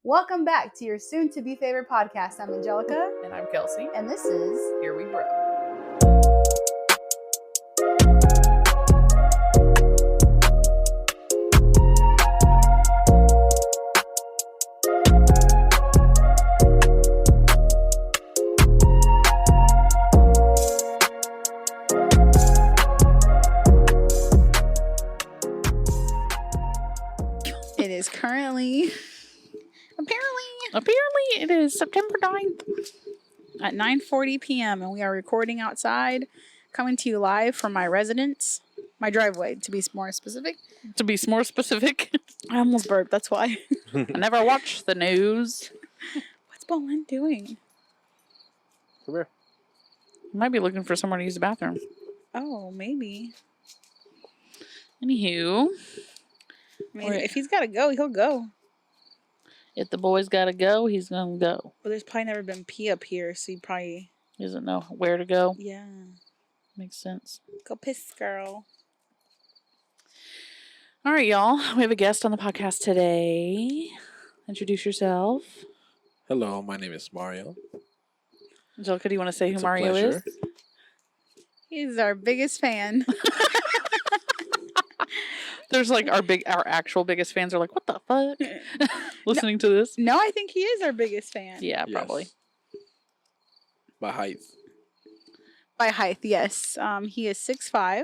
Welcome back to your soon-to-be favorite podcast. I'm Angelica. And I'm Kelsey. And this is Here We Grow. It is currently... Apparently, it is September 9th. at 9:40 p.m. and we are recording outside, coming to you live from my residence, my driveway, to be more specific. To be more specific, I almost burped, that's why. I never watch the news. What's Bolin doing? Come here. I might be looking for somewhere to use the bathroom. Oh, maybe. Anywho, I mean, if he's got to go, he'll go. if the boy's got to go, he's going to go. But there's probably never been pee up here, so he probably... Doesn't know where to go. Yeah. Makes sense. Go piss, girl. All right, y'all. We have a guest on the podcast today. Introduce yourself. Hello, my name is Mario. Angelica, do you want to say It's who a Mario pleasure. is? He's our biggest fan. There's like our actual biggest fans are like, what the fuck? Listening to this. No, I think he is our biggest fan. Yeah, Yes. probably. By height. By height, yes. He is 6'5".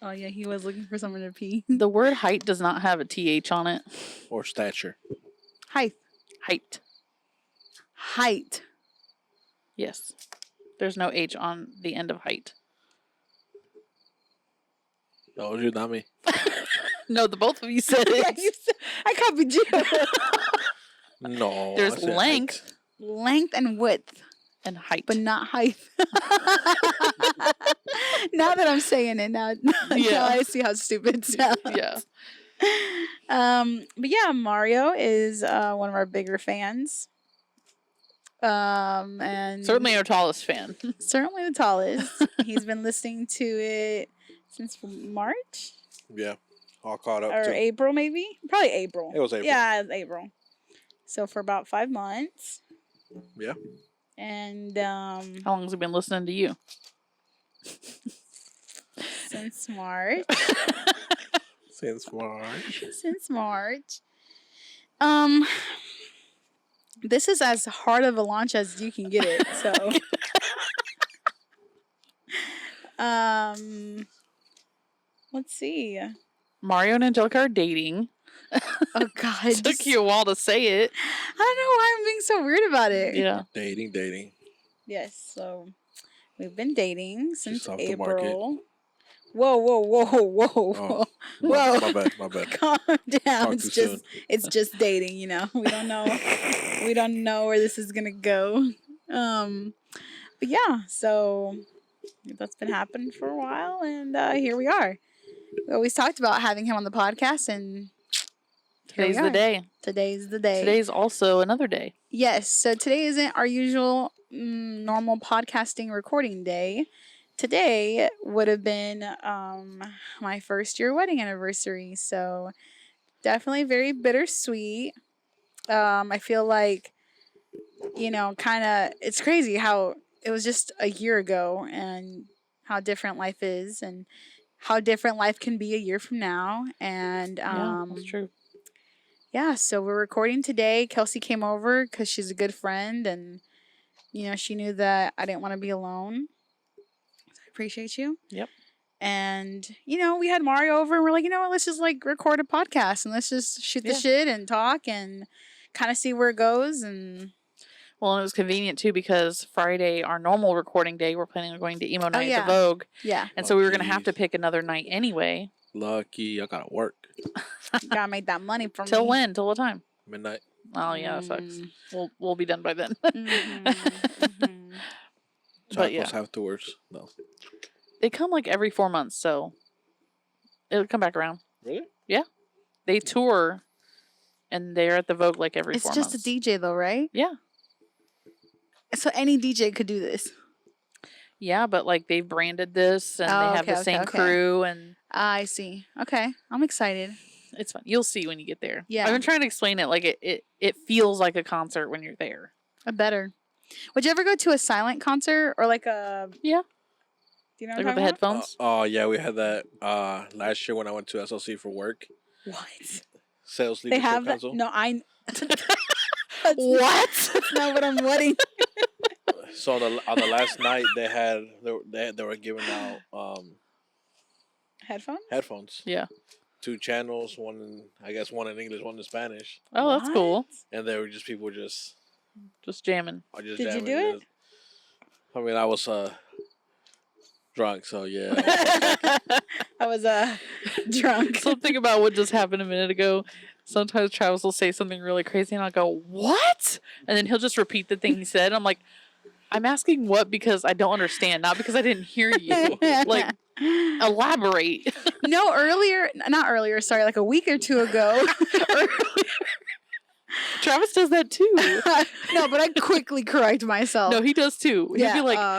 Oh, yeah, he was looking for someone to pee. The word height does not have a TH on it. Or stature. Height. Height. Height. Yes. There's no H on the end of height. No, you not me. No, the both of you said Yeah, it. you said, I copied you. No. There's I said length Length and width, and height. but not height. Now that I'm saying it, now I see how stupid it sounds. Yeah. But yeah, Mario is one of our bigger fans. And Certainly our tallest fan. certainly the tallest. He's been listening to it since March height. Yeah. All caught up or too. April, maybe. Probably April. It was April. Yeah, it was April. So for about 5 months. Yeah. And How long has he been listening to you? since March. Since March. Since March. This is as hard of a launch as you can get it. So, let's see. Mario and Angelica are dating. Oh God, It took you a while to say it. I don't know why I'm being so weird about it. Yeah. Dating. Yes. So we've been dating since off the market. April. Whoa. Oh. Whoa. My bad. Calm down. Talk It's too just it's just dating, you know. We don't know where this is gonna go. But yeah, so that's been happening for a while, and here we are. We always talked about having him on the podcast, and here we Today's the are. day. Today's the day. Today's also another day. Yes. So today isn't our usual normal podcasting recording day. Today would have been my first year wedding anniversary. So definitely very bittersweet. I feel like, it's crazy how it was just a year ago and how different life is and how different life can be a year from now. And Yeah, that's true. yeah, so we're recording today. Kelsey came over because she's a good friend, and she knew that I didn't want to be alone. So I appreciate you. Yep. And we had Mario over, and we're like, you know what? Let's just record a podcast and let's just shoot the shit and talk and kind of see where it goes. And Well, and it was convenient too because Friday, our normal recording day, we're planning on going to emo night at the Vogue, yeah, and so we were going to have to Jeez. pick another night anyway. Lucky. I gotta work. gotta make that money for Till me. when? Till what time? Midnight. Oh yeah, that sucks. Mm. We'll be done by then. Mhm. But yeah. Tacos afterwards. No. They come like every 4 months, so it'll come back around. Really? They tour, and they're at the Vogue like every It's 4 just months. a DJ though, right? Yeah. So any DJ could do this. Yeah, but like they've branded this, and Oh, they have okay, the same okay. crew, and I see. Okay, I'm excited. It's fun. You'll see when you get there. Yeah. I've been trying to explain it. Like it feels like a concert when you're there. Better. Would you ever go to a silent concert or like a? Yeah. Do you know Like what with I'm the talking about? headphones. Oh yeah, we had that last year when I went to SLC for work. What? Sales They leadership have that? council. No, I. What? That's not what I'm wanting. So on the last night they were giving out Headphones? headphones. Yeah. 2 channels, one in English, one in Spanish, Oh, that's cool. and they were just people just jamming. just Did you jamming. do it? I mean, I was drunk, so yeah. I was drunk. Something about what just happened a minute ago. Sometimes Travis will say something really crazy, and I'll go, "What?" And then he'll just repeat the thing he said. I'm like, "I'm asking what because I don't understand, not because I didn't hear you." Like, elaborate. No, not earlier, sorry, like a week or two ago. Travis does that too. No, but I quickly correct myself. No, he does too. Yeah,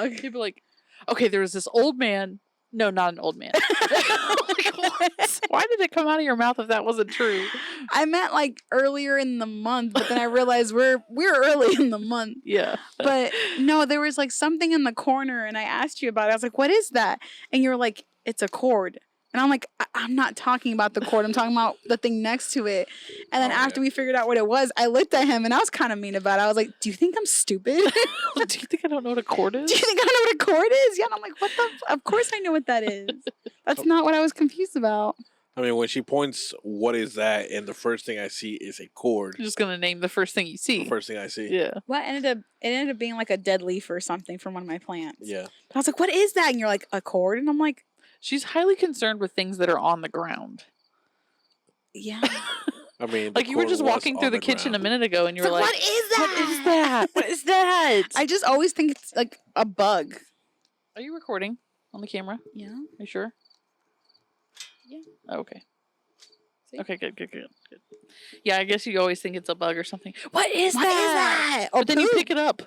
He'd be like, okay, there was this old man. No, not an old man. Like, what? Why did it come out of your mouth if that wasn't true? I meant like earlier in the month, but then I realized we're early in the month. Yeah. But no, there was like something in the corner, and I asked you about it. I was like, "What is that?" And you were like, "It's a cord." And I'm like, I'm not talking about the cord. I'm talking about the thing next to it. And then after we figured out what it was, I looked at him and I was kind of mean about it. I was like, do you think I'm stupid? Do you think I don't know what a cord is? Do you think I know what a cord is? Yeah. And I'm like, what the? Of course I know what that is. That's not what I was confused about. I mean, when she points, what is that? And the first thing I see is a cord. You're just going to name the first thing you see. The first thing I see. Yeah. Well, it ended up being like a dead leaf or something from one of my plants. Yeah. But I was like, what is that? And you're like, a cord? And I'm like, She's highly concerned with things that are on the ground. yeah. I mean, Like you were just walking through the kitchen a minute ago and you were like, what is that? What is that? What is that? I just always think it's like a bug. Are you recording on the camera? Yeah. Are you sure? Yeah. Oh, okay. See? Okay, good. Yeah, I guess you always think it's a bug or something. What is What is that? But then you pick it up.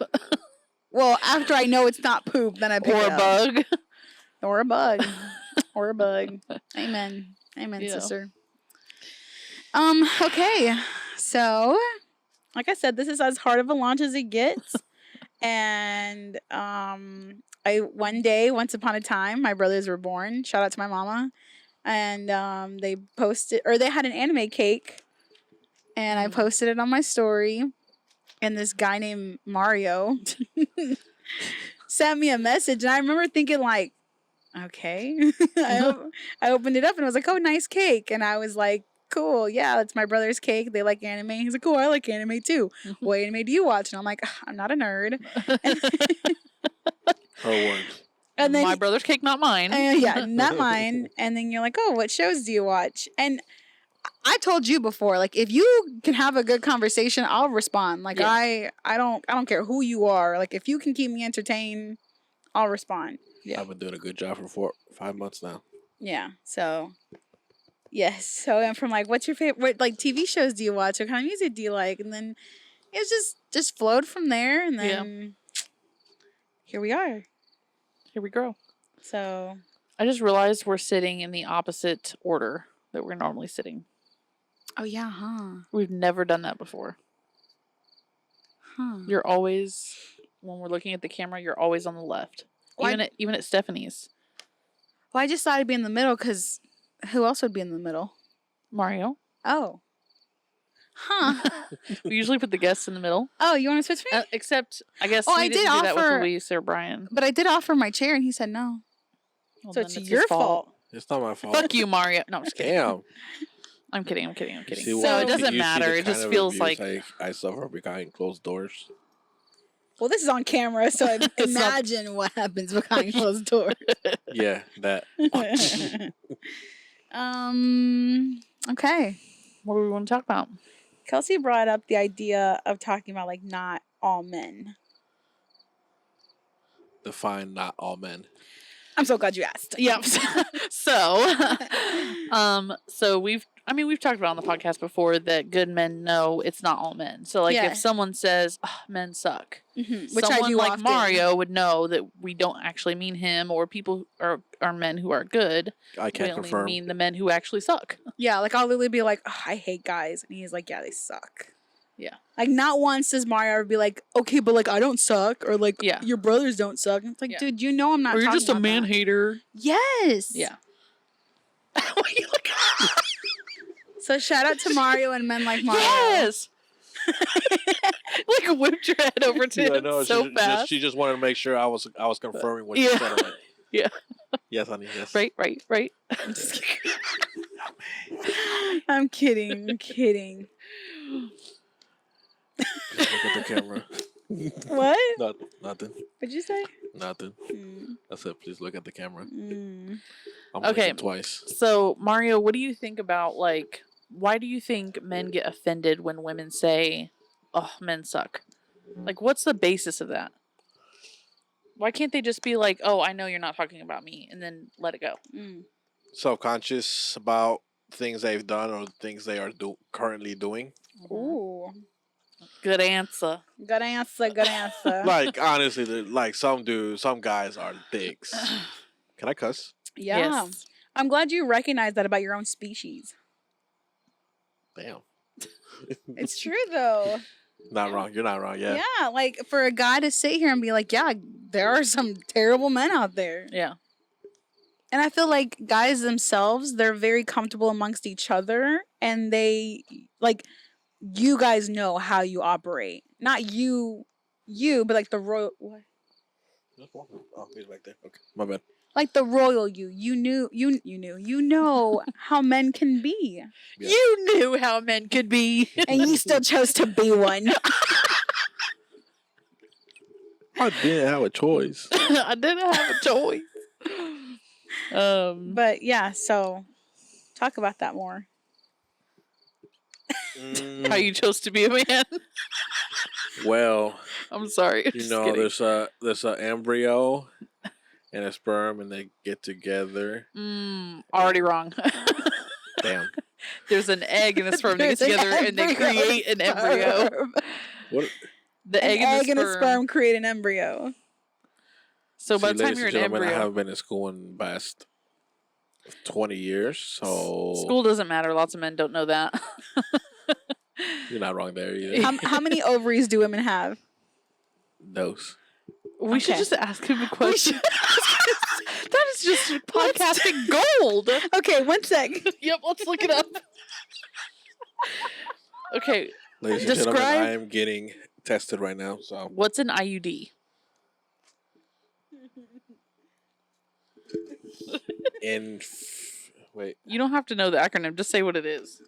Well, after I know it's not poop, then I pick Or it a up. bug. Or a bug. Or a bug. Amen. Amen, Yeah. sister. Okay. So, like I said, this is as hard of a launch as it gets. And once upon a time, my brothers were born. Shout out to my mama. And they had an anime cake. And I posted it on my story. And this guy named Mario sent me a message. And I remember thinking like, okay. I opened it up and I was like, oh, nice cake. And I was like, cool. Yeah, that's my brother's cake. They like anime. He's like, cool. I like anime too. What anime do you watch? And I'm like, I'm not a nerd. Her words. And then My brother's cake, not mine. yeah, not mine. And then you're like, oh, what shows do you watch? And I told you before, like if you can have a good conversation, I'll respond. Like Yeah. I don't care who you are. Like if you can keep me entertained, I'll respond. Yeah. I've been doing a good job for 5 months now. Yeah. So yes. So I'm from like, what's your favorite? What like TV shows do you watch? What kind of music do you like? And then it was just flowed from there. And then here we are. Here we go. So I just realized we're sitting in the opposite order that we're normally sitting. oh yeah, huh? We've never done that before. Huh. You're always, when we're looking at the camera, you're always on the left. Why- Even at Stephanie's. Well, I just thought I'd be in the middle because who else would be in the middle? Mario. Oh. Huh. We usually put the guests in the middle. Oh, you want to switch me? Except, I guess Oh, we I didn't did do that with offer- Luis or Brian. But I did offer my chair and he said no. Well, So then it's his your fault. It's not my fault. Fuck you, Mario. No, I'm just kidding. Damn. I'm kidding. See, So well, it doesn't you see matter. the It just kind of feels abuse like I suffer behind closed doors. Well, this is on camera, so It's not- imagine what happens behind closed doors. Yeah, that. Okay. what do we want to talk about? Kelsey brought up the idea of talking about like not all men. Define not all men. I'm so glad you asked. Yep. So we've talked about on the podcast before that good men know it's not all men. So like Yeah. if someone says men suck, Which I someone do like often. Mario would know that we don't actually mean him, or people are men who are good. I can't we only confirm. mean the men who actually suck. Yeah, like I'll literally be like, I hate guys, and he's like, yeah, they suck. Yeah. Like not once does Mario ever be like, okay, but like I don't suck, or like your brothers don't suck. And it's like, dude, you know I'm not. Or you're talking just a about man that. hater. Yes. Yeah. So shout out to Mario and men like Mario. Yes. Like whipped your head over to him so fast. She just wanted to make sure I was confirming what you said. Right. Yeah. Yes, honey. Yes. Right. I'm just kidding. I'm kidding. Just look at the camera. What? Nothing. What'd you say? Nothing. I said, please look at the camera. I'm okay. Twice. So Mario, what do you think about like? Why do you think men get offended when women say, "Oh, men suck"? Like, what's the basis of that? Why can't they just be like, "Oh, I know you're not talking about me," and then let it go? Self-conscious about things they've done or things they are currently doing. Ooh. Good answer. Good answer. Like honestly, some guys are dicks. Can I cuss? Yeah. Yes. I'm glad you recognize that about your own species. Damn. It's true though. Not wrong. You're not wrong. Yeah. Yeah, like for a guy to sit here and be like, yeah, there are some terrible men out there. Yeah. And I feel like guys themselves, they're very comfortable amongst each other, and they like you guys know how you operate. Not you, but like the royal what? Oh, he's back there. Okay, my bad. Like the royal you know how men can be. Yeah. You knew how men could be. And you still chose to be one. I didn't have a choice. I didn't have a choice. But yeah, so talk about that more. How you chose to be a man. Well, I'm sorry. You know, there's a embryo and a sperm, and they get together. Already wrong. Damn. There's an egg and a sperm. They get together and they create an embryo. What? The egg and a sperm create an embryo. So by the time you're an embryo, I haven't been in school in the past 20 years, so school doesn't matter. Lots of men don't know that. You're not wrong there either. How many ovaries do women have? Those. We should just ask him a question. That is just podcasting gold. Okay, 1 sec. Yep, let's look it up. Okay. Ladies and gentlemen, I am getting tested right now. So what's an IUD? Wait. You don't have to know the acronym. Just say what it is.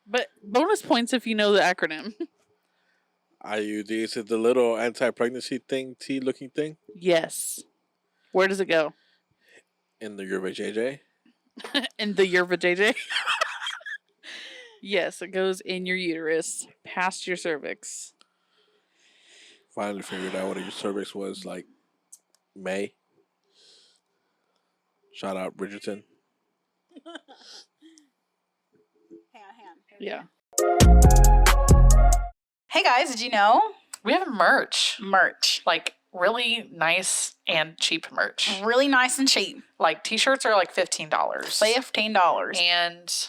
But bonus points if you know the acronym. IUD, is it the little anti-pregnancy thing, T-looking thing? Yes. Where does it go? In the Yerba JJ. In the Yerba JJ? Yes, it goes in your uterus, past your cervix. Finally figured out what your cervix was like. May. Shout out Bridgerton. Hang on. Yeah. Hey guys, did you know? We have merch. Merch. Like really nice and cheap merch. Really nice and cheap. Like t-shirts are like $15. $15. And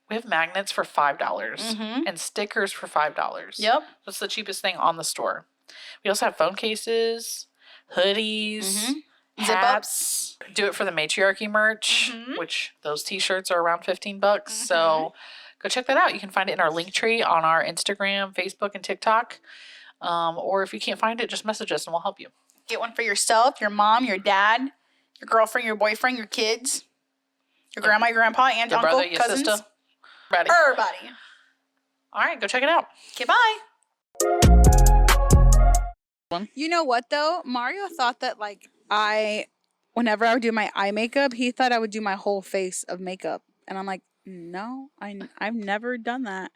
we have magnets for $5. And stickers for $5. Yep. That's the cheapest thing on the store. We also have phone cases, hoodies, hats. Do it for the matriarchy merch, which those t-shirts are around $15. So go check that out. You can find it in our link tree on our Instagram, Facebook, and TikTok. Or if you can't find it, just message us and we'll help you. Get one for yourself, your mom, your dad, your girlfriend, your boyfriend, your kids, your grandma, your grandpa, aunt, your uncle, brother, your cousins. sister. Everybody. All right, go check it out. Okay, bye. You know what though? Mario thought that like whenever I would do my eye makeup, he thought I would do my whole face of makeup. And I'm like, no, I've never done that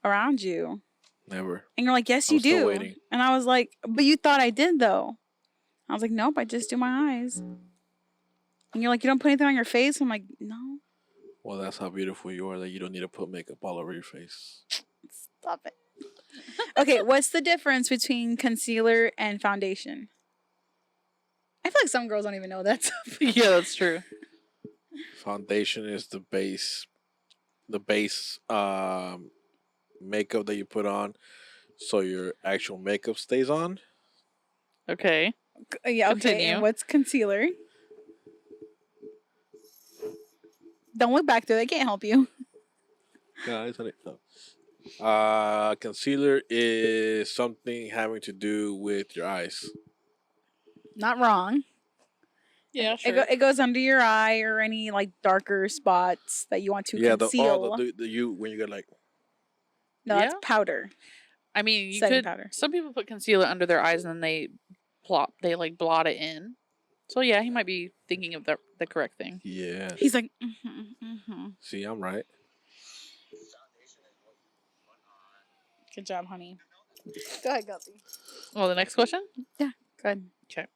around you. Never. And you're like, yes, you do. Still waiting. And I was like, but you thought I did though. I was like, nope, I just do my eyes. And you're like, you don't put anything on your face? I'm like, no. Well, that's how beautiful you are that you don't need to put makeup all over your face. Stop it. Okay, what's the difference between concealer and foundation? I feel like some girls don't even know that stuff. Yeah, that's true. Foundation is the base makeup that you put on so your actual makeup stays on. Okay. Yeah, okay. Continue. And what's concealer? Don't look back there. They can't help you. Concealer is something having to do with your eyes. Not wrong. Yeah, It, sure. it goes under your eye or any like darker spots that you want to conceal. When you get like No, Yeah. that's powder. I mean, you Setting could. powder. Some people put concealer under their eyes and then they blot it in. So yeah, he might be thinking of the correct thing. yeah. He's like, See, I'm right. good job, honey. Go ahead, Guppy. Well, the next question. Yeah, good. Okay.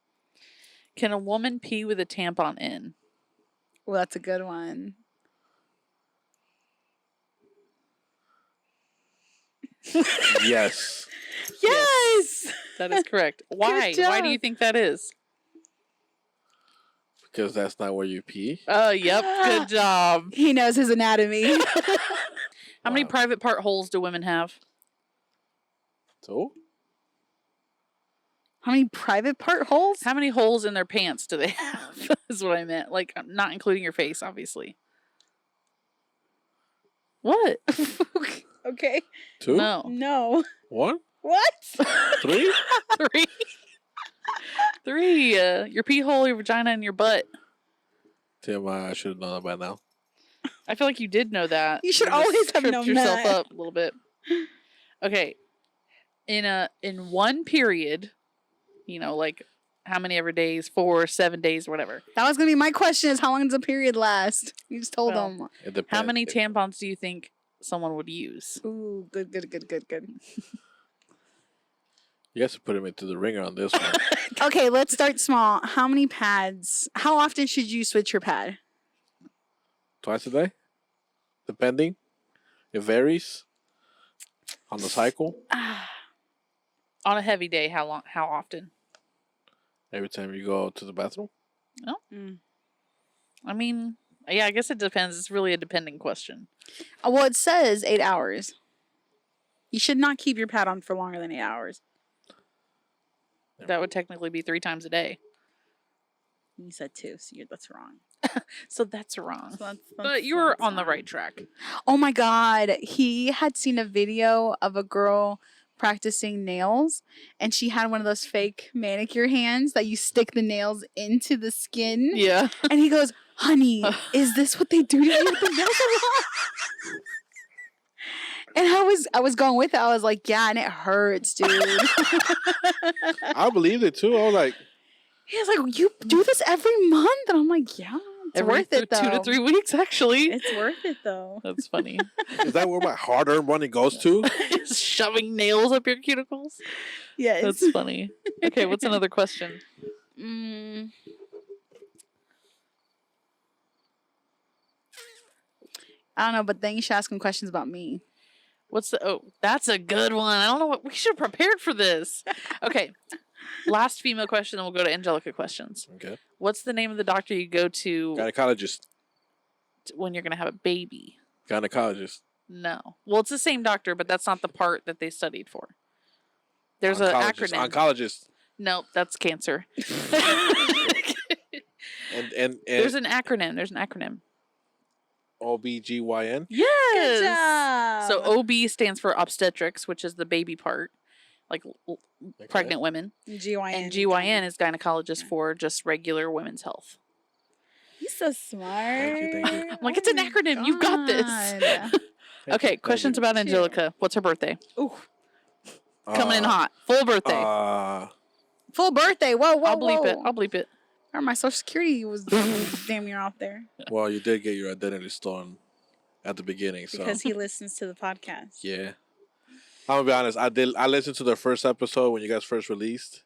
Can a woman pee with a tampon in? Well, that's a good one. Yes. Yes. That is correct. Why? Good Why do you job. think that is? Because that's not where you pee. Oh, yep. Good job. He knows his anatomy. How many Wow. private part holes do women have? So? How many private part holes? How many holes in their pants do they have? Is what I meant. Like, not including your face, obviously. What? Okay. 2? No. No. 1? What? 3? 3. 3. Your pee hole, your vagina, and your butt. Tim, I should have known that by now. I feel like you did know that. You should just always have tripped known yourself that. up a little bit. Okay. In one period, like how many ever days, 4, 7 days, whatever. That was gonna be my question: is how long does a period last? You just told Well, them. It depends. How many tampons do you think someone would use? Ooh, good. You guys have put him into the ringer on this one. Okay, let's start small. How many pads? How often should you switch your pad? Twice a day? Depending. It varies on the cycle. On a heavy day, how often? Every time you go to the bathroom. I mean, yeah, I guess it depends. It's really a depending question. Well, it says 8 hours. You should not keep your pad on for longer than 8 hours. That would technically be 3 times a day. You said 2, so that's wrong. So that's wrong. So But you were that's on the fine. right track. Oh my God. He had seen a video of a girl practicing nails, and she had one of those fake manicure hands that you stick the nails into the skin. Yeah. And he goes, honey, is this what they do to you with the nails are long? And I was going with it. I was like, yeah, and it hurts, dude. I believed it too. I was like, He was like, you do this every month? And I'm like, yeah, it's worth it though. 2 to 3 weeks, actually. It's worth it though. That's funny. is that where my hard-earned money goes to? Shoving nails up your cuticles. Yes. That's funny. Okay, what's another question? I don't know, but then you should ask him questions about me. That's a good one. I don't know what we should have prepared for this. Okay. Last female question, then we'll go to Angelica questions. Okay. What's the name of the doctor you go to Gynecologist. when you're going to have a baby? Gynecologist. No. Well, it's the same doctor, but that's not the part that they studied for. There's an acronym. Oncologist. No, that's cancer. And There's an acronym. OBGYN. Yes. Good job. So OB stands for obstetrics, which is the baby part, like pregnant women. GYN. And GYN is gynecologist for just regular women's health. He's so smart. Thank you. I'm like, it's an acronym. You've got this. God. Okay, questions about Angelica. What's her birthday? Ooh. Coming in hot. Full birthday. Full birthday. Whoa. I'll bleep it. Or my social security was damn near off there. Well, you did get your identity stolen at the beginning, so Because he listens to the podcast. yeah. I'm gonna be honest. I listened to the first episode when you guys first released,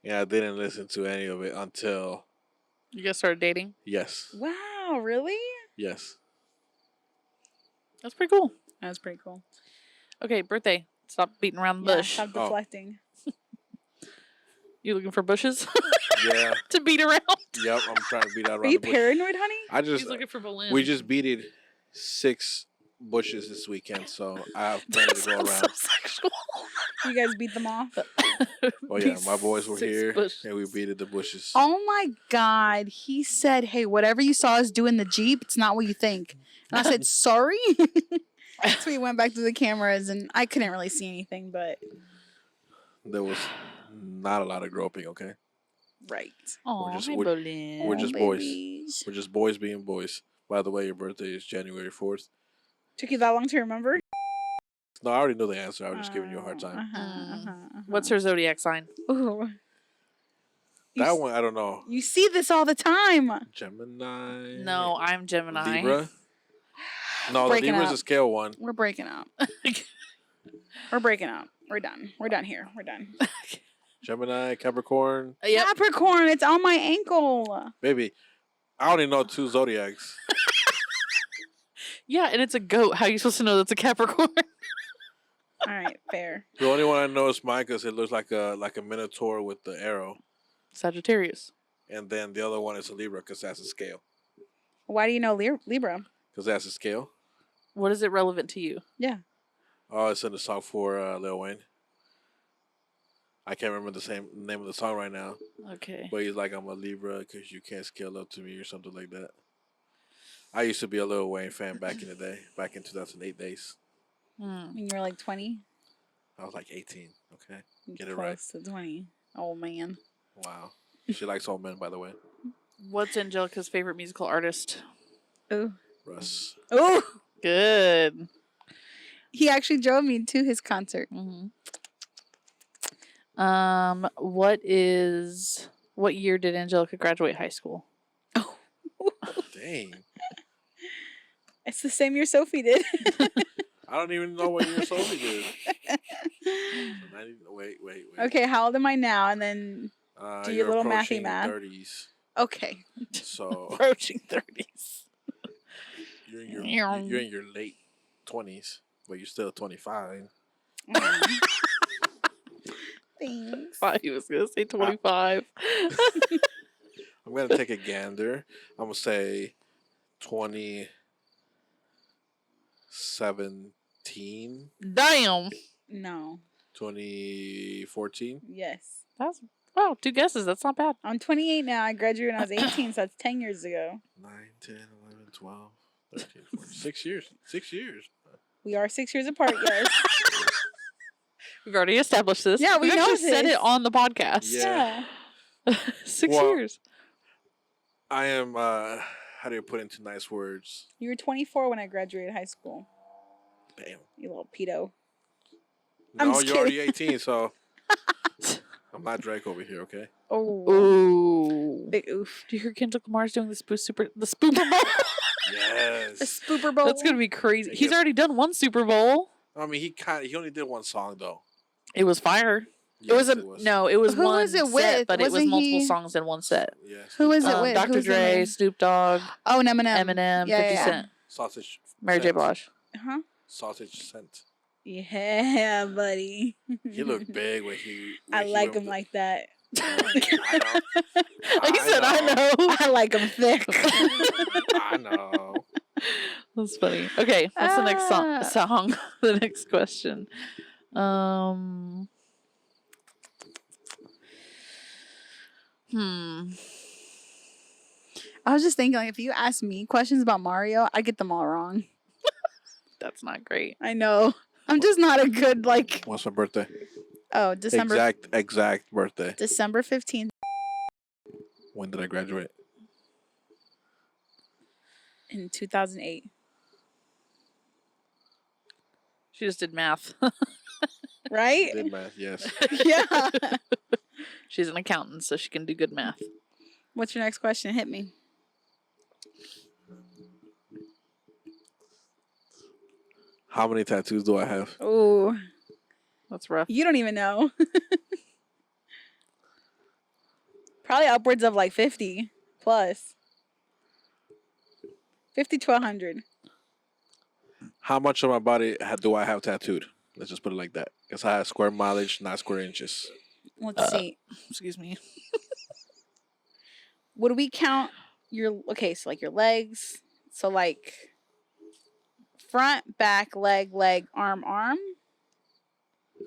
and I didn't listen to any of it until You guys started dating? Yes. Wow, really? Yes. That's pretty cool. That's pretty cool. Okay, birthday. Stop beating around the Yeah, bush. stop Oh. deflecting. You looking for bushes Yeah. to beat around? Yep. I'm trying to beat out Are around you the bush. paranoid, honey? I just He's looking for balloons. we just beated 6 bushes this weekend, so I have plenty That to go sounds around. so sexual. You guys beat them off? Oh yeah, my boys were 6 here bushes. and we beated the bushes. Oh my God. He said, hey, whatever you saw us do in the Jeep, it's not what you think. And I said, sorry? So we went back to the cameras and I couldn't really see anything, but There was not a lot of groping, okay? right. Oh, just- hi, we're- Bolin. we're just boys. babies. We're just boys being boys. By the way, your birthday is January 4th. Took you that long to remember? No, I already knew the answer. I was just giving you a hard time. What's her zodiac sign? Ooh. That one, I don't know. You see this all the time. Gemini? No, I'm Gemini. Libra? No, the Breaking Libra's up. a scale one. We're breaking up. We're breaking up. We're done. We're done here. We're done. Gemini, Capricorn. Yep. Capricorn, it's on my ankle. Baby, I only know 2 zodiacs. Yeah, and it's a goat. How are you supposed to know that's a Capricorn? All right, fair. The only one I know is mine because it looks like a minotaur with the arrow. Sagittarius. And then the other one is a Libra because that's a scale. Why do you know Libra? Because that's a scale. What is it relevant to you? Yeah. Oh, it's in the song for Lil Wayne. I can't remember the name of the song right now. Okay. But he's like, I'm a Libra because you can't scale up to me or something like that. I used to be a Lil Wayne fan back in the day, back in 2008 days. When you were like 20? I was like 18, okay? Get it Close right. to 20. Oh, man. Wow. She likes old men, by the way. What's Angelica's favorite musical artist? Ooh. Russ. Oh, Good. he actually drove me to his concert. Mm-hmm. What year did Angelica graduate high school? Oh. Dang. It's the same year Sophie did. I don't even know what year Sophie did. So 90, wait. Okay, how old am I now? And then, do your You're little mathy approaching math. 30s. okay. So Approaching 30s. you're in your late 20s, but you're still 25. Thanks. Thought he was going to say 25. I'm going to take a gander. I'm going to say 2017, Damn. No. 2014. Yes. That's, wow, 2 guesses. That's not bad. I'm 28 now. I graduated when I was 18, so that's 10 years ago. 9, 10, 11, 12, 13, 14. 6 years. 6 years. We are 6 years apart, yes. We've already established this. Yeah, we We've know actually said this. it on the podcast. Yeah. 6 Well, years. I am, how do you put it into nice words? You were 24 when I graduated high school. Damn. You little pedo. I'm No, just you're already kidding. 18, so I'm not Drake over here, okay? Oh. Ooh. Big oof. Do you hear Kendrick Lamar's doing the Spooper Bowl? The Yes. Spooper Bowl. That's gonna be crazy. Yeah, He's yeah. already done one Super Bowl. I mean, he only did one song though. It was fire. Yes, it was it was Who one was it set, with? but it was Wasn't multiple he- songs in one set. Yes. Who was it with? Dr. Who's in Dre, there? Snoop Dogg, Oh, and Eminem. Eminem, Yeah, 50 yeah. Cent, Sausage. Mary J. Scent. Blige. Huh? Sausage scent. Yeah, buddy. He looked big when he. I when he like went him with like that. the- I He said, "I know." I like him thick. I know. That's funny. Okay, what's the next Ah. song? The next question. I was just thinking, like, if you ask me questions about Mario, I get them all wrong. That's not great. I know. I'm just not a good, like, What's my birthday? oh, December Exact birthday. December 15th When did I graduate? in 2008. She just did math. Right? Did math? Yes. Yeah. She's an accountant, so she can do good math. What's your next question? Hit me. How many tattoos do I have? Oh, That's rough. you don't even know. Probably upwards of like 50. plus 50 to 100. How much of my body do I have tattooed? Let's just put it like that. Because I have square mileage, not square inches. Let's see. Excuse me. Would we count your so like your legs? So like front, back, leg, arm,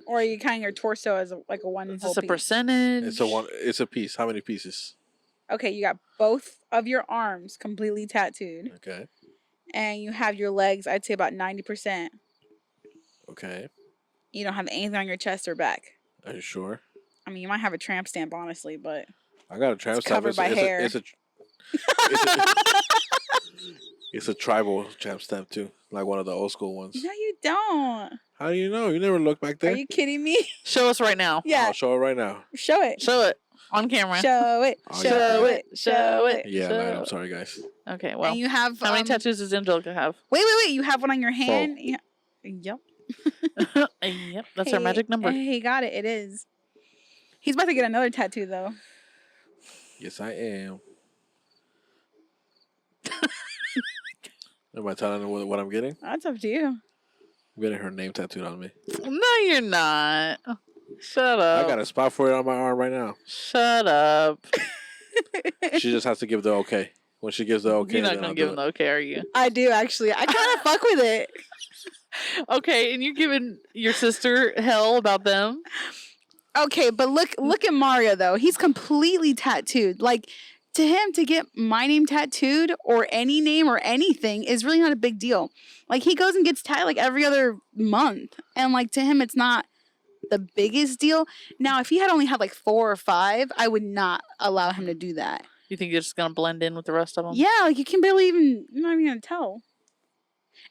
or are you counting your torso as like a one Is whole this a piece? percentage? It's a piece. How many pieces? Okay, you got both of your arms completely tattooed, Okay. and you have your legs. I'd say about 90%. Okay. You don't have anything on your chest or back. Are you sure? I mean, you might have a tramp stamp, honestly, but I got a tramp it's stamp. covered by hair. It's a tribal tramp stamp too, like one of the old school ones. No, you don't. How do you know? You never looked back there. Are you kidding me? Show us right now. Yeah. I'll show it right now. Show it. Show it on camera. Show it. Oh, Show yeah. it. Show it. Yeah, Show man. I'm it. sorry, guys. Okay, well, And you have how many tattoos does Angelica have? Wait. You have one on your hand. Yeah. Yep. Yep, that's our magic number. He got it. It is. He's about to get another tattoo though. Yes, I am. Am I telling her what I'm getting? That's up to you. I'm getting her name tattooed on me. No, you're not. Shut up. I got a spot for it on my arm right now. Shut up. She just has to give the okay. When she gives the okay, You're not then gonna I'll give do him it. the okay, are you? I do actually. I kind of fuck with it. Okay, and you're giving your sister hell about them. Okay, but look at Mario though. He's completely tattooed. Like to him to get my name tattooed or any name or anything is really not a big deal. Like he goes and gets tattooed like every other month. And like to him it's not the biggest deal. Now, if he had only had like 4 or 5, I would not allow him to do that. You think you're just gonna blend in with the rest of them? Yeah, like you can barely even you're not even gonna tell.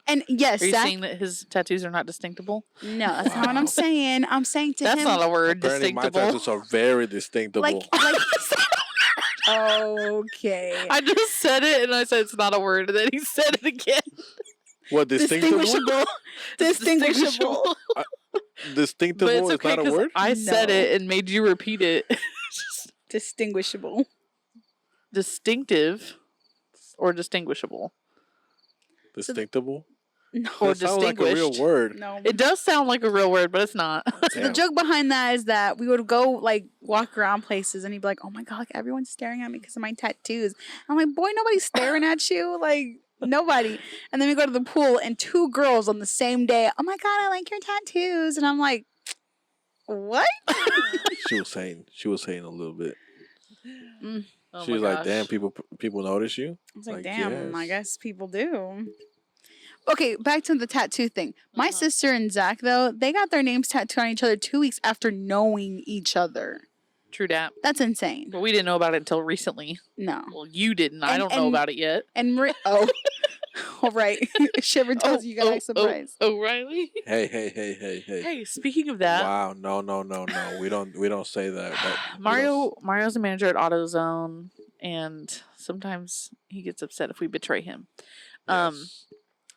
And yes, Are you Zach, saying that his tattoos are not distinctible? no, that's not what I'm saying. I'm saying to That's him not a word. Apparently, my Distinctable. tattoos are very distinctable. like okay. I just said it, and I said it's not a word, and then he said it again. What, distinctable? Distinguishable. Distinctable But it's is okay not a because word? I said No. it and made you repeat it. Distinguishable. Distinctive or distinguishable? Distinctable? No. Or That sounds like a real distinguished. word. No. It does sound like a real word, but it's not. So the Damn. joke behind that is that we would go like walk around places and he'd be like, "Oh my god, like, everyone's staring at me because of my tattoos." I'm like, "Boy, nobody's staring at you." Like nobody. And then we go to the pool and 2 girls on the same day. "Oh my god, I like your tattoos." And I'm like, "What?" She was saying a little bit. Oh She my was like, gosh. "Damn, people notice you." I was like, Like, "Damn, I yes. guess people do." Okay, back to the tattoo thing. My Uh-huh. sister and Zach, though, they got their names tattooed on each other 2 weeks after knowing each other. True dat. That's insane. But we didn't know about it until recently. No. Well, you didn't. I And- don't know and- about it yet. And all right. Shiver tells you gotta act surprised. Oh, Riley. Hey. Hey, speaking of that, Wow, no. We don't say that. Mario's a manager at AutoZone, and sometimes he gets upset if we betray him. Yes.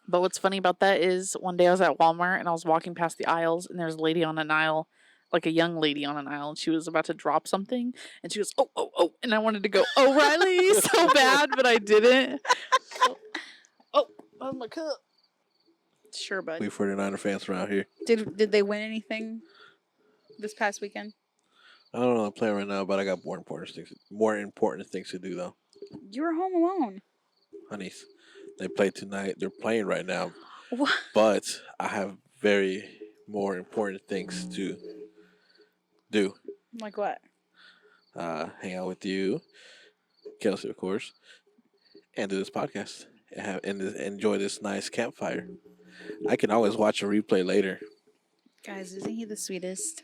But what's funny about that is one day I was at Walmart and I was walking past the aisles and there's a lady on an aisle, like a young lady on an aisle, and she was about to drop something and she goes, oh, and I wanted to go, "Oh, Riley," so bad, but I didn't. Oh, my cup. Sure, bud. We 49er fans around here. Did they win anything this past weekend? I don't know. I'm playing right now, but I got more important things to do though. You were home alone. Honeys, they play tonight. They're playing right now, What? but I have very more important things to do. Like what? Hang out with you, Kelsey, of course, and do this podcast and enjoy this nice campfire. I can always watch a replay later. Guys, isn't he the sweetest?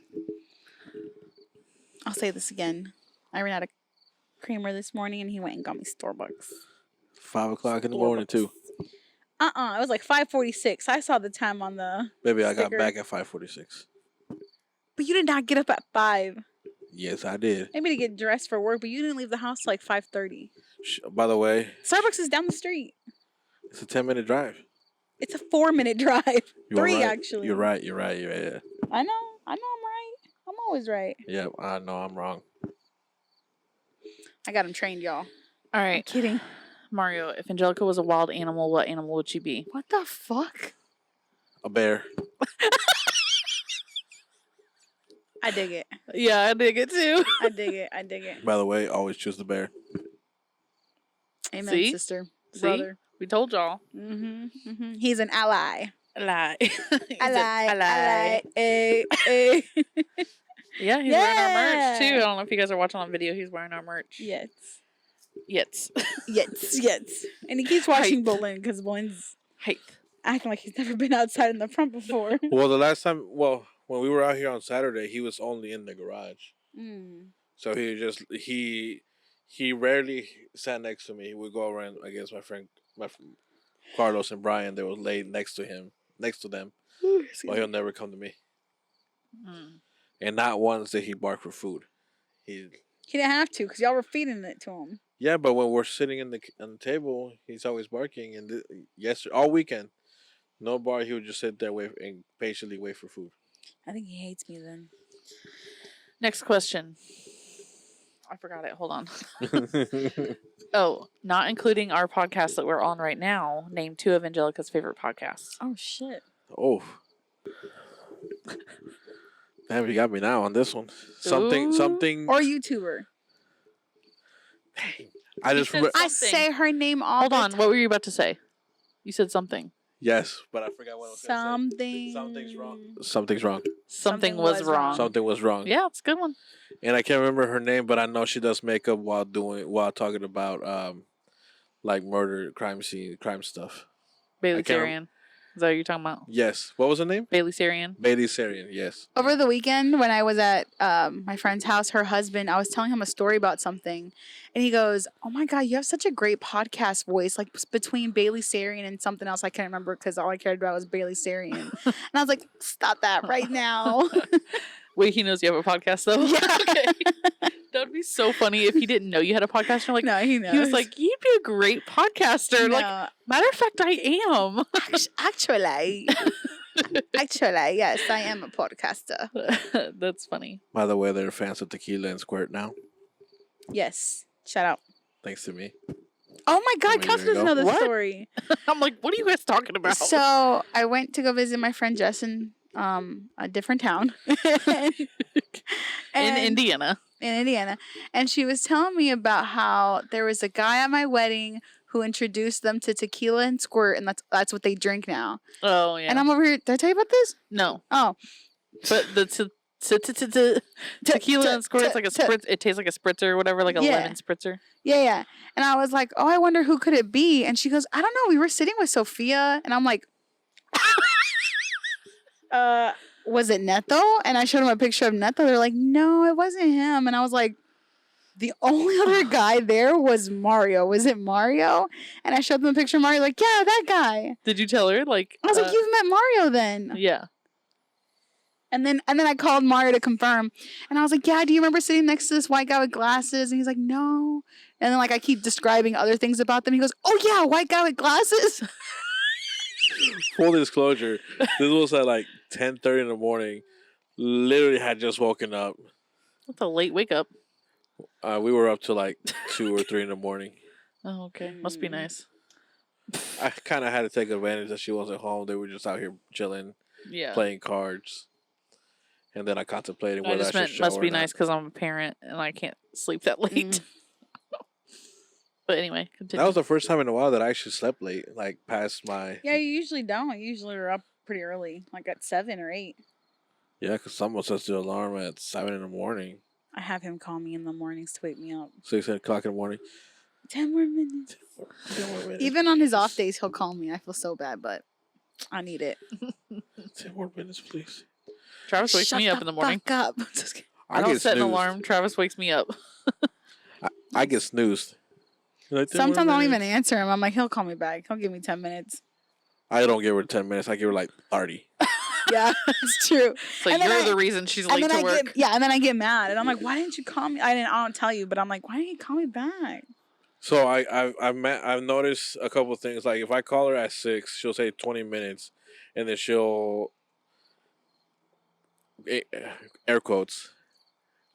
I'll say this again. I ran out of creamer this morning and he went and got me Starbucks. 5:00 in the morning too. It was like 5:46. I saw the time on the Baby, I got sticker. back at 5:46. But you did not get up at 5. Yes, I did. Maybe to get dressed for work, but you didn't leave the house till like 5:30. By the way, Starbucks is down the street. it's a 10-minute drive. It's a 4-minute drive. You are 3 right. actually. You're right. Yeah. I know I'm right. I'm always right. Yeah, I know I'm wrong. I got him trained, y'all. All I'm right, kidding. Mario. If Angelica was a wild animal, what animal would she be? What the fuck? A bear. I dig it. Yeah, I dig it too. I dig it. I dig it. By the way, always choose the bear. Amen, See? sister. See? Brother. We told y'all. He's an ally. Lie. He's Ally. a lie. Hey, hey. Yeah, he's wearing our merch too. I don't know if you guys are watching on video. He's wearing our merch. Yes. Yes. Yes. And he keeps watching Height. Bolin because Bolin's Height. acting like he's never been outside in the front before. Well, the last time, when we were out here on Saturday, he was only in the garage. So he rarely sat next to me. He would go around against my friend Carlos and Brian. They were laid next to them, but he'll never come to me. And not once did he bark for food. He didn't have to because y'all were feeding it to him. Yeah, but when we're sitting on the table, he's always barking. And all weekend, no bark. He would just sit there and patiently wait for food. I think he hates me then. Next question. I forgot it. Hold on. Oh, not including our podcast that we're on right now. Name 2 of Angelica's favorite podcasts. Oh shit. Oh. Damn, you got me now on this one. Something. Or YouTuber. I just said remember. I Something. say her name all Hold the on. time. What were you about to say? You said something. Yes, but I forgot what I was going Something. to say. Something's wrong. Something's wrong. Something was wrong. Something was wrong. Yeah, it's a good one. And I can't remember her name, but I know she does makeup while talking about like murder, crime stuff. Bailey I can't Sarian. Is that what you're talking about? Yes. What was her name? Bailey Sarian. Bailey Sarian. Yes. Over the weekend, when I was at my friend's house, her husband, I was telling him a story about something, and he goes, "Oh my god, you have such a great podcast voice, like between Bailey Sarian and something else I can't remember because all I cared about was Bailey Sarian." And I was like, "Stop that right now!" Wait, he knows you have a podcast though. Yeah. Okay. That would be so funny if he didn't know you had a podcast. You're like, No, he knows. he was like, "You'd be a great podcaster." No, Like, matter of fact, I am. actually, yes, I am a podcaster. That's funny. By the way, they're fans of tequila and squirt now, Yes, shout out. thanks to me. Oh my god, There Kelsey you doesn't go. know this What? story. I'm like, what are you guys talking about? So I went to go visit my friend Jess in a different town in And- Indiana. in Indiana, and she was telling me about how there was a guy at my wedding who introduced them to tequila and squirt, and that's what they drink now. Oh yeah. And I'm over here. Did I tell you about this? no, Oh, but the tequila and squirt. It's like a spritz. It tastes like a spritzer or whatever, like a Yeah. lemon spritzer. yeah. And I was like, oh, I wonder who could it be? And she goes, I don't know. We were sitting with Sophia, and I'm like, was it Neto? And I showed them a picture of Neto. They're like, no, it wasn't him. And I was like, the only other guy there was Mario. Was it Mario? And I showed them a picture of Mario. Like, yeah, that guy. Did you tell her? Like, I was like, you've met Mario then. yeah. And then I called Mario to confirm. And I was like, yeah, do you remember sitting next to this white guy with glasses? And he's like, no. And then like I keep describing other things about them. He goes, oh yeah, white guy with glasses. Full disclosure, this was at like 10:30 in the morning. Literally had just woken up. That's a late wake up. We were up to like 2 or 3 in the morning. Oh, okay. Must be nice. I kind of had to take advantage that she wasn't home. They were just out here chilling, Yeah. playing cards. And then I contemplated I whether I, just should meant show must or be not. nice because I'm a parent and I can't sleep that late. But anyway, continue. That was the first time in a while that I actually slept late, like past my. Yeah, you usually don't. You usually are up pretty early, like at 7 or 8. Yeah, because someone sets the alarm at 7 in the morning, I have him call me in the mornings to wake me up. 6 o'clock in the morning. 10 more minutes. 10 more minutes. Even on his off days, he'll call me. I feel so bad, but I need it. 10 more minutes, please. Travis wakes me up in the morning. Fuck up. Just kidding. I don't get set an snoozed. alarm. Travis wakes me up. I get snoozed. Like, 10 more Sometimes I don't even minutes. answer him. I'm like, he'll call me back. He'll give me 10 minutes. I don't give her 10 minutes. I give her like 30. Yeah, it's true. So And then you're I- the reason she's And late then to I work. get and then I get mad, and I'm like, why didn't you call me? I don't tell you, but I'm like, why didn't you call me back? So I've noticed a couple things. Like if I call her at 6, she'll say 20 minutes, and then she'll air quotes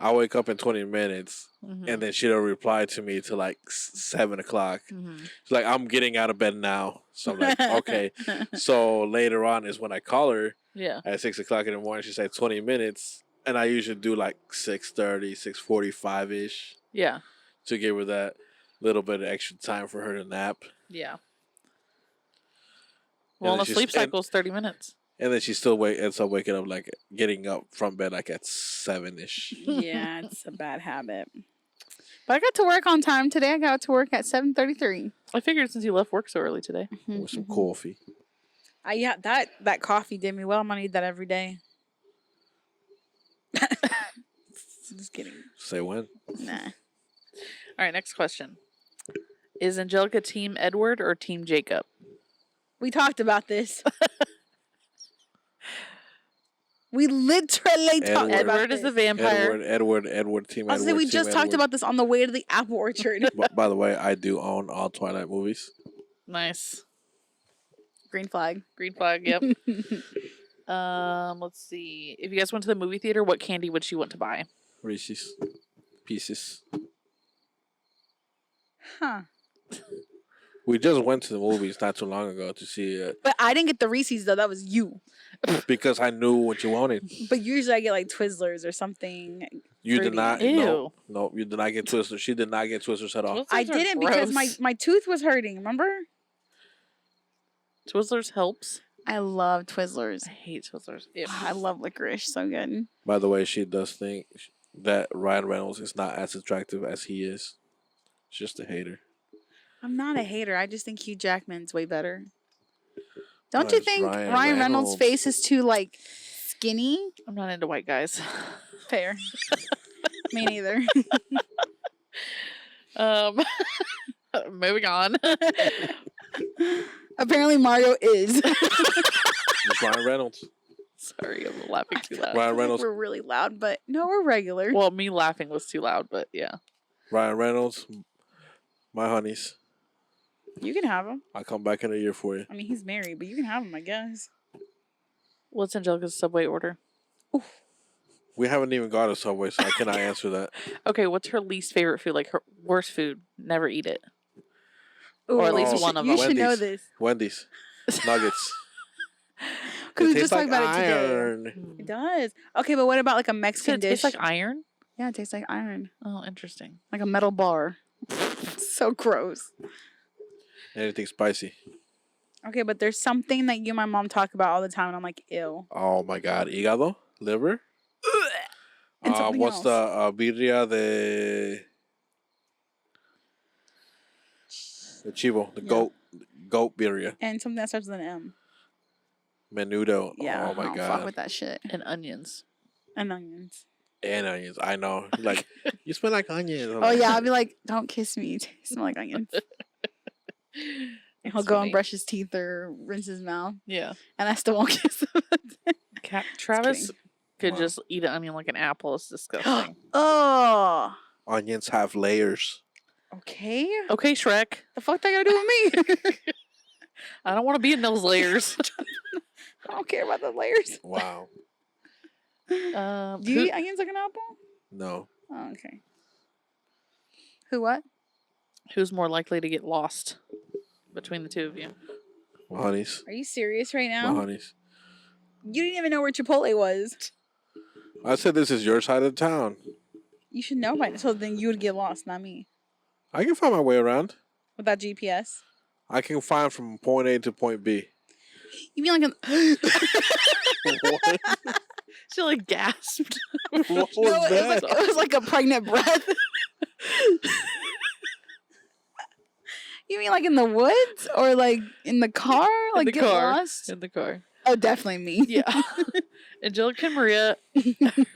I'll wake up in 20 minutes, Mm-hmm. and then she'll reply to me to like 7 o'clock. Mm-hmm. She's like, I'm getting out of bed now. So I'm like, okay. So later on is when I call her Yeah. at 6 o'clock in the morning. She said 20 minutes. And I usually do like 6:30, 6:45 ish Yeah. to give her that little bit of extra time for her to nap. Yeah. And Well, then the she's- sleep cycle is 30 minutes. And then she still ends up waking up like getting up from bed like at 7 ish. Yeah, it's a bad habit. But I got to work on time today. I got to work at 7:33. I figured since you left work so early today. With some coffee. Yeah, that coffee did me well. I'm gonna need that every day. Just kidding. Say when? Nah. All right, next question. Is Angelica team Edward or team Jacob? We talked about this. We literally talked about Edward this. is the vampire. Edward, team Honestly, Edward. we team just talked Edward. about this on the way to the apple orchard. By the way, I do own all Twilight movies. Nice. Green flag. Green flag, yep. Let's see. If you guys went to the movie theater, what candy would you want to buy? Reese's Pieces. Huh. We just went to the movies not too long ago to see it But I didn't get the Reese's though. That was you. because I knew what you wanted. But usually I get like Twizzlers or something. You Fruity. did not. Ew. No, you did not get Twizzlers. She did not get Twizzlers at all. Twizzlers I are didn't because gross. my tooth was hurting. Remember? Twizzlers helps. I love Twizzlers. I hate Twizzlers. Ew. I love licorice. So good. By the way, she does think that Ryan Reynolds is not as attractive as he is. She's just a hater. I'm not a hater. I just think Hugh Jackman's way better. Don't No, you it's think Ryan Ryan Reynolds' Reynolds. face is too like skinny? I'm not into white guys. Fair. Me neither. Moving on. Apparently Mario is. It's Ryan Reynolds. Sorry, I'm laughing too loud. Ryan Reynolds. We're really loud, but no, we're regular. Well, me laughing was too loud, but yeah. Ryan Reynolds. My honeys. You can have him. I'll come back in a year for you. I mean, he's married, but you can have him, I guess. What's Angelica's Subway order? We haven't even got a Subway, so I cannot answer that. Okay, what's her least favorite food? Like her worst food? Never eat it. Or at least Oh, one of You them. should know Wendy's. this. Wendy's. Nuggets. Because we It just tastes talked about it today. iron. It does. Okay, but what about like a So Mexican it dish? tastes like iron? Yeah, it tastes like iron. Oh, interesting. Like a metal bar. So gross. Anything spicy. Okay, but there's something that you and my mom talk about all the time, and I'm like, ew. Oh my god. Hígado? Liver? And something What's else. the birria de chivo? The Yeah. goat birria. And something that starts with an M. Menudo. Yeah, Oh my I don't god. fuck with that shit. And onions. And onions. And onions. I know. Like, you smell like onions. I'm Oh like, yeah, I'll be like, don't kiss me. You smell like onions. And he'll That's go funny. and brush his teeth or rinse his mouth, Yeah. and I still won't kiss him. Travis could Wow. just eat an onion like an apple. It's disgusting. Oh, Onions have layers. okay. Okay, Shrek. The fuck that got to do with me? I don't want to be in those layers. I don't care about the layers. Wow. Do you eat onions like an apple? No. Oh, okay. Who what? Who's more likely to get lost between the two of you? My honeys. Are you serious right My now? honeys. You didn't even know where Chipotle was. I said this is your side of town. You should know by now. So then you would get lost, not me. I can find my way around. Without GPS. I can find from point A to point B. You mean like a... What? She like gasped. What was No, that? it was like a pregnant breath. You mean like in the woods or like in the car? Like the get car. lost? In the car. Oh, definitely me. Yeah. Angelica and Maria,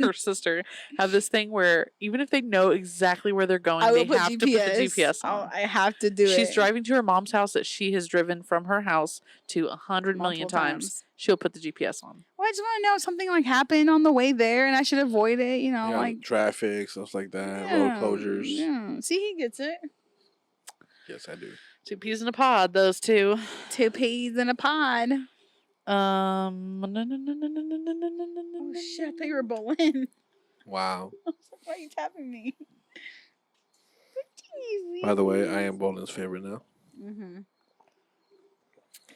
her sister, have this thing where even if they know exactly where they're going, I they will put have GPS. to put the GPS Oh, on. I have to do it. She's driving to her mom's house that she has driven from her house to 100 million Multiple times. She'll put the GPS on. Well, I just want to know if something like happened on the way there and I should avoid it. You know, Yeah, like traffic, stuff like that, yeah, road closures. Yeah. See, he gets it. Yes, I do. 2 peas in a pod, those two. 2 peas in a pod. Oh Oh shit! I thought you were bowling. Wow. Why are you tapping me? By the way, I am Bolin's favorite now. Mm-hmm.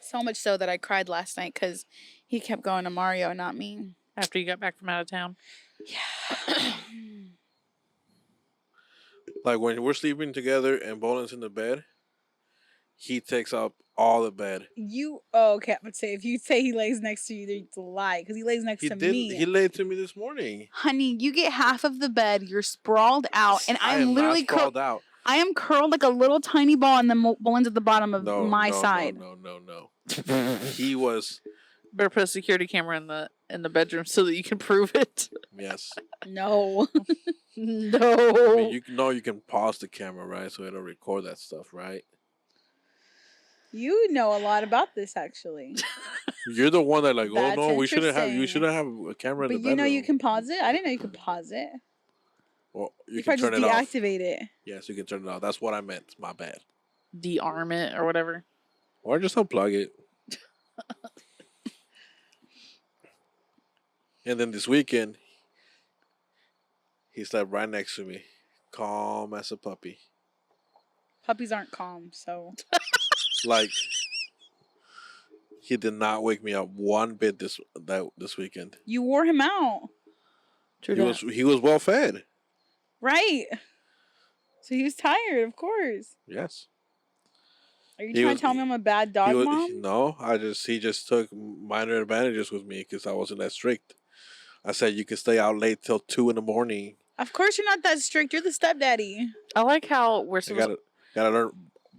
So much so that I cried last night because he kept going to Mario, not me. After you got back from out of town. Yeah. Like when we're sleeping together and Bolin's in the bed, he takes up all the bed. Okay, I would say if you say he lays next to you, it's a lie because he lays next He to did. me. He laid to me this morning. Honey, you get half of the bed. You're sprawled out, and I I'm am literally not sprawled out. I am curled like a little tiny ball, and the Bolin's at the bottom of my side. No. He was. Better put a security camera in the bedroom so that you can prove it. Yes. No. No. I mean, you can pause the camera, right? So it'll record that stuff, right? You know a lot about this, actually. You're the one that like, That's oh no, we shouldn't have. You interesting. shouldn't have a camera in But the bedroom. you know you can pause it. I didn't know you could pause it. Well, you can probably turn just it off. deactivate it. Yes, you can turn it off. That's what I meant. My bad. De-arm it or whatever. Or just unplug it. And then this weekend, he slept right next to me, calm as a puppy. Puppies aren't calm, so. Like, he did not wake me up one bit this weekend. You wore him out. He was well fed. Right. So he was tired, of course. Yes. Are you trying to tell me I'm a bad dog mom? No, he just took minor advantages with me because I wasn't that strict. I said you can stay out late till 2 a.m. Of course you're not that strict. You're the stepdaddy. I like how gotta learn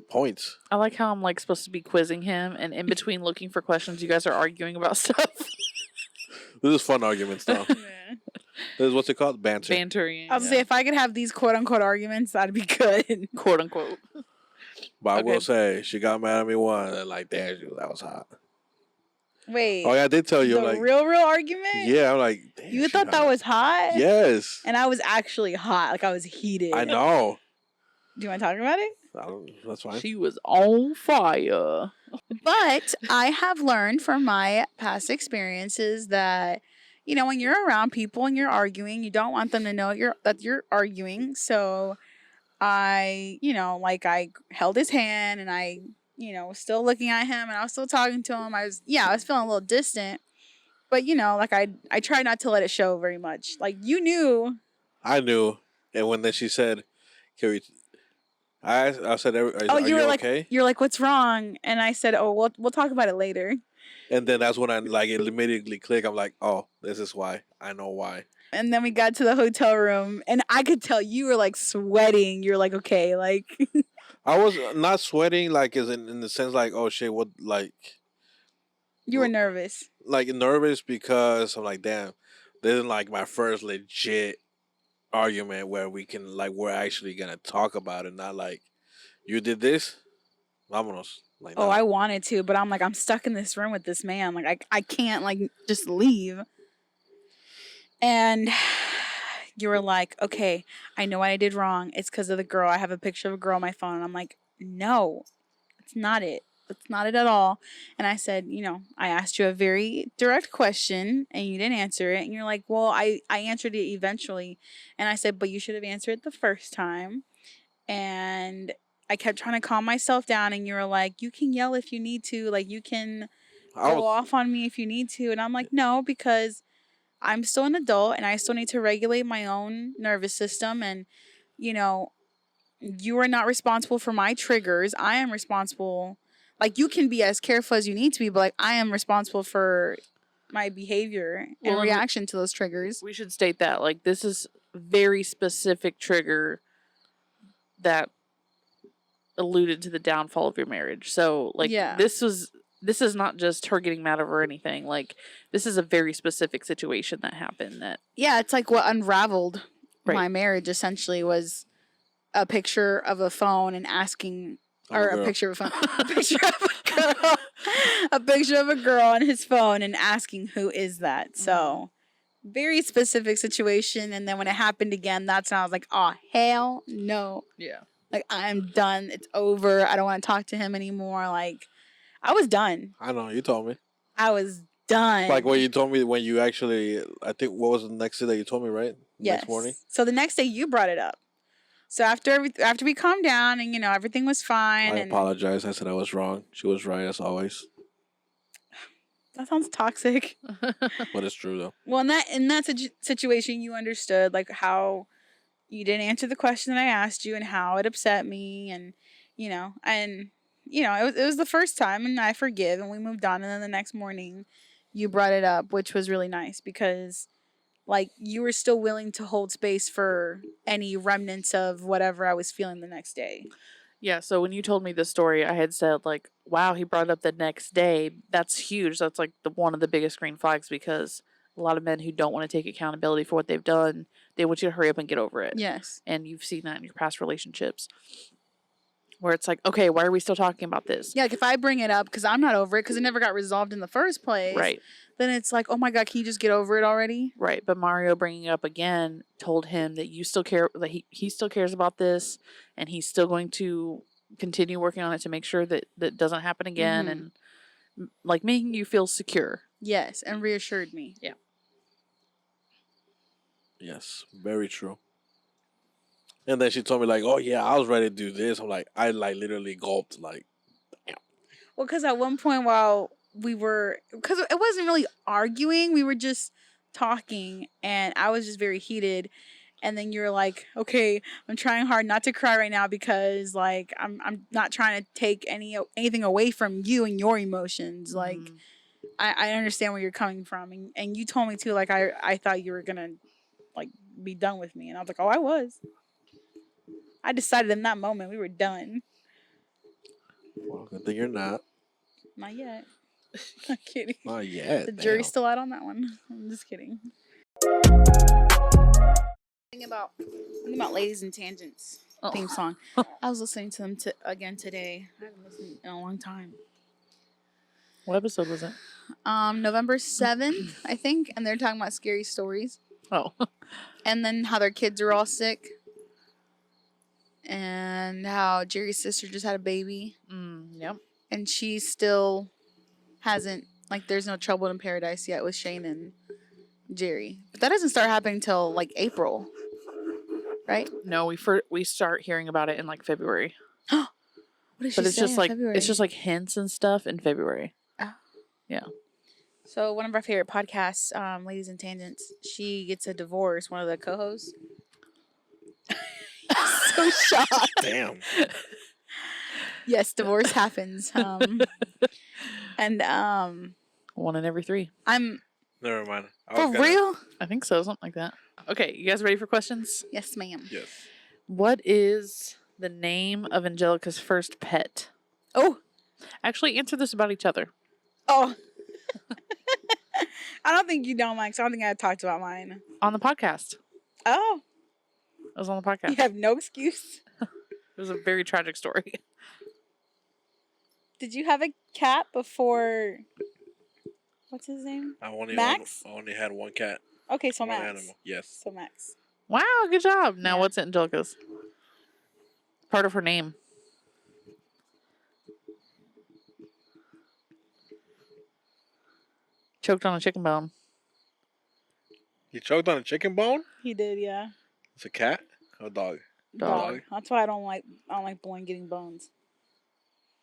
points. I like how I'm like supposed to be quizzing him, and in between looking for questions, you guys are arguing about stuff. This is fun arguments, though. Yeah. This is what's it called? Banter. Bantering. I was say if I could have these quote unquote arguments, that'd be good. Quote unquote. But I Okay. will say she got mad at me once, and like, damn, that was hot. Wait. Oh yeah, I did tell you the like real argument? Yeah, I'm like, damn, You thought that was hot? Yes. And I was actually hot. Like I was heated. I know. Do you want to talk about it? That's fine. She was on fire. But I have learned from my past experiences that, you know, when you're around people and you're arguing, you don't want them to know that you're arguing. So I, I held his hand and I, was still looking at him and I was still talking to him. I was feeling a little distant. But, I try not to let it show very much. Like, you knew. I knew. And when then she said, "Can we?" I said, "Are you like, okay?" You're like, "What's wrong?" And I said, "Oh, we'll talk about it later." And then that's when it immediately clicked. I'm like, "Oh, this is why. I know why." And then we got to the hotel room, and I could tell you were like sweating. You're like, okay, like. I was not sweating, like, as in the sense, like, oh shit, what, like. You were nervous. Like, nervous because I'm like, damn, this is like my first legit argument where we're actually gonna talk about it, not like, you did this, vámonos. Like, Oh, nah. I wanted to, but I'm like, I'm stuck in this room with this man. Like, I can't, like, just leave. And you were like, okay, I know what I did wrong. It's because of the girl. I have a picture of a girl on my phone. And I'm like, no, it's not it. It's not it at all. And I said, I asked you a very direct question and you didn't answer it. And you're like, well, I answered it eventually. And I said, but you should have answered it the first time. And I kept trying to calm myself down. And you were like, you can yell if you need to. Like, you can go off on me if you need to. And I'm like, no, because I'm still an adult and I still need to regulate my own nervous system. And, you are not responsible for my triggers. I am responsible. Like, you can be as careful as you need to be, but, like, I am responsible for my behavior and reaction to those triggers. We should state that. Like, this is a very specific trigger that alluded to the downfall of your marriage. So, like, this is not just her getting mad over anything. Like, this is a very specific situation that happened. It's like what unraveled my marriage, essentially, was a picture of a phone and asking... a picture of a phone. A picture of a girl. A picture of a girl on his phone and asking who is that. So, very specific situation. And then when it happened again, that's when I was like, oh, hell no. Yeah. Like, I'm done. It's over. I don't want to talk to him anymore. Like, I was done. I know. You told me. I was done. Like what you told me when you actually, I think, what was the next day that you told me, right? Yes. Next morning. So the next day you brought it up. So after we calmed down and everything was fine. I and apologize. I said I was wrong. She was right as always. That sounds toxic. But it's true though. Well, in that situation, you understood like how you didn't answer the question that I asked you and how it upset me, and it was the first time, and I forgive, and we moved on. And then the next morning, you brought it up, which was really nice because, like, you were still willing to hold space for any remnants of whatever I was feeling the next day. Yeah, so when you told me the story, I had said, like, wow, he brought it up the next day. That's huge. That's, like, one of the biggest green flags because a lot of men who don't want to take accountability for what they've done, they want you to hurry up and get over it. Yes. And you've seen that in your past relationships where it's like, okay, why are we still talking about this? Yeah, like if I bring it up because I'm not over it because it never got resolved in the first place. Right. Then it's like, oh my God, can you just get over it already? Right. But Mario bringing it up again told him that you still care, that he still cares about this and he's still going to continue working on it to make sure that that doesn't happen again and like making you feel secure. Yes, and reassured me. Yeah. Yes, very true. And then she told me like, "Oh yeah, I was ready to do this." I'm like, I like literally gulped like, damn. Well, because at one point while we were, because it wasn't really arguing, we were just talking, and I was just very heated. And then you're like, okay, I'm trying hard not to cry right now because like I'm not trying to take anything away from you and your emotions. Like I understand where you're coming from, and you told me too. Like I thought you were gonna like be done with me, and I was like, oh, I was. I decided in that moment we were done. Well, good thing you're not. Not yet. I'm kidding. Not yet. The jury's still out on that one. I'm just kidding. Think about Ladies and Tangents theme song. I was listening to them again today. I haven't listened in a long time. What episode was it? November 7th, I think, and they're talking about scary stories. Oh. And then how their kids are all sick. And how Jerry's sister just had a baby. Yep. And she still hasn't, like, there's no trouble in paradise yet with Shane and Jerry. But that doesn't start happening till, like, April. Right? No, we start hearing about it in, like, February. What did she But it's say just in like February? it's just like hints and stuff in February. Oh. Yeah. So one of our favorite podcasts, Ladies and Tangents, she gets a divorce, one of the co-hosts. So shocked. Damn. Yes, divorce happens. And One in every 3. I'm Never mind. for real? I think so, something like that. Okay, you guys ready for questions? Yes, ma'am. Yes. What is the name of Angelica's first pet? Oh. Actually, answer this about each other. Oh. I don't think you know mine, so I don't think I talked about mine. On the podcast. Oh. It was on the podcast. You have no excuse. It was a very tragic story. Did you have a cat before? What's his name? Max? I only had one cat. Okay, so One Max. animal. Yes. So Max. Wow, good job. Now, Yeah. what's Angelica's? Part of her name. Choked on a chicken bone. He choked on a chicken bone? He did, yeah. It's a cat? Or a dog? Dog. That's why I don't like Boy getting bones.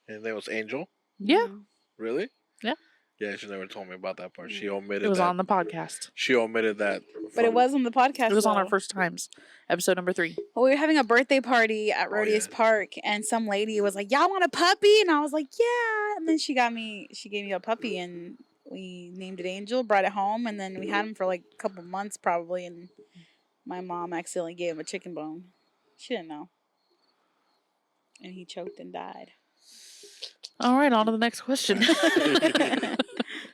His name was Angel? Yeah. Really? Yeah. Yeah, she never told me about that part. She omitted It was that. on the podcast. She omitted that. But it was on the podcast. It was on our though. first times. Episode number 3. Well, we were having a birthday party at Rodius Park, and some lady was like, "Y'all want a puppy?" And I was like, "Yeah." And then she gave me a puppy, and we named it Angel, brought it home, and then we had him for like a couple months probably. And my mom accidentally gave him a chicken bone. She didn't know, and he choked and died. All right, on to the next question.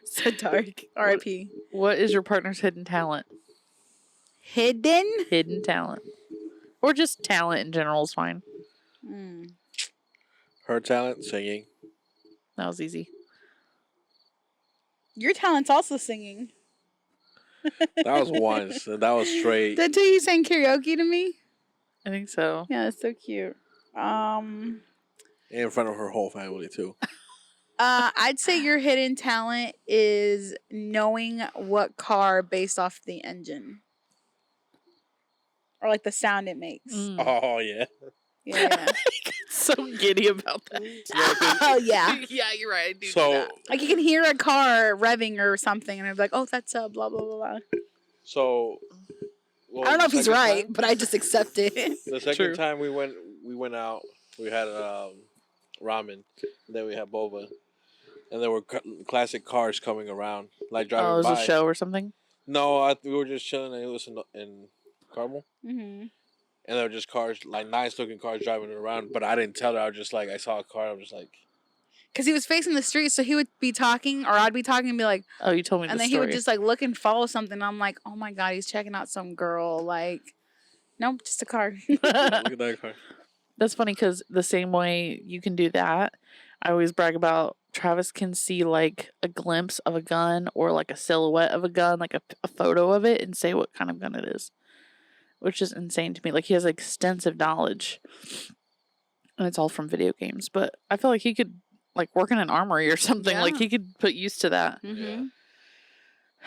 So dark. R.I.P. What is your partner's hidden talent? Hidden? Hidden talent. Or just talent in general is fine. Her talent, singing. That was easy. Your talent's also singing. That was once. And that was straight. Did you sang karaoke to me? I think so. Yeah, that's so cute. In front of her whole family, too. I'd say your hidden talent is knowing what car based off the engine or like the sound it makes. Oh yeah. Yeah. So giddy about that. Oh yeah. Yeah, you're right. I do So that. Like you can hear a car revving or something, and I'm like, oh, that's a blah blah blah blah. so. Well, I don't know if he's second right, time- but I just accept it. The second True. time we went out. We had ramen. And then we had boba, and there were classic cars coming around, like driving Oh, it was by. a show or something? No, we were just chilling, and it was in Carmel, Mm-hmm. and there were just cars, like nice looking cars driving around. But I didn't tell her. I was just like, I saw a car. I was just like, Because he was facing the street, so he would be talking, or I'd be talking and be like, Oh, you told me and the then story. he would just like look and follow something. And I'm like, oh my god, he's checking out some girl. Like, nope, just a car. look at that car. That's funny because the same way you can do that, I always brag about Travis can see like a glimpse of a gun or like a silhouette of a gun, like a photo of it, and say what kind of gun it is, which is insane to me. Like he has extensive knowledge, and it's all from video games. But I feel like he could like work in an armory or something. Yeah. Like he could put use to that. Mm-hmm.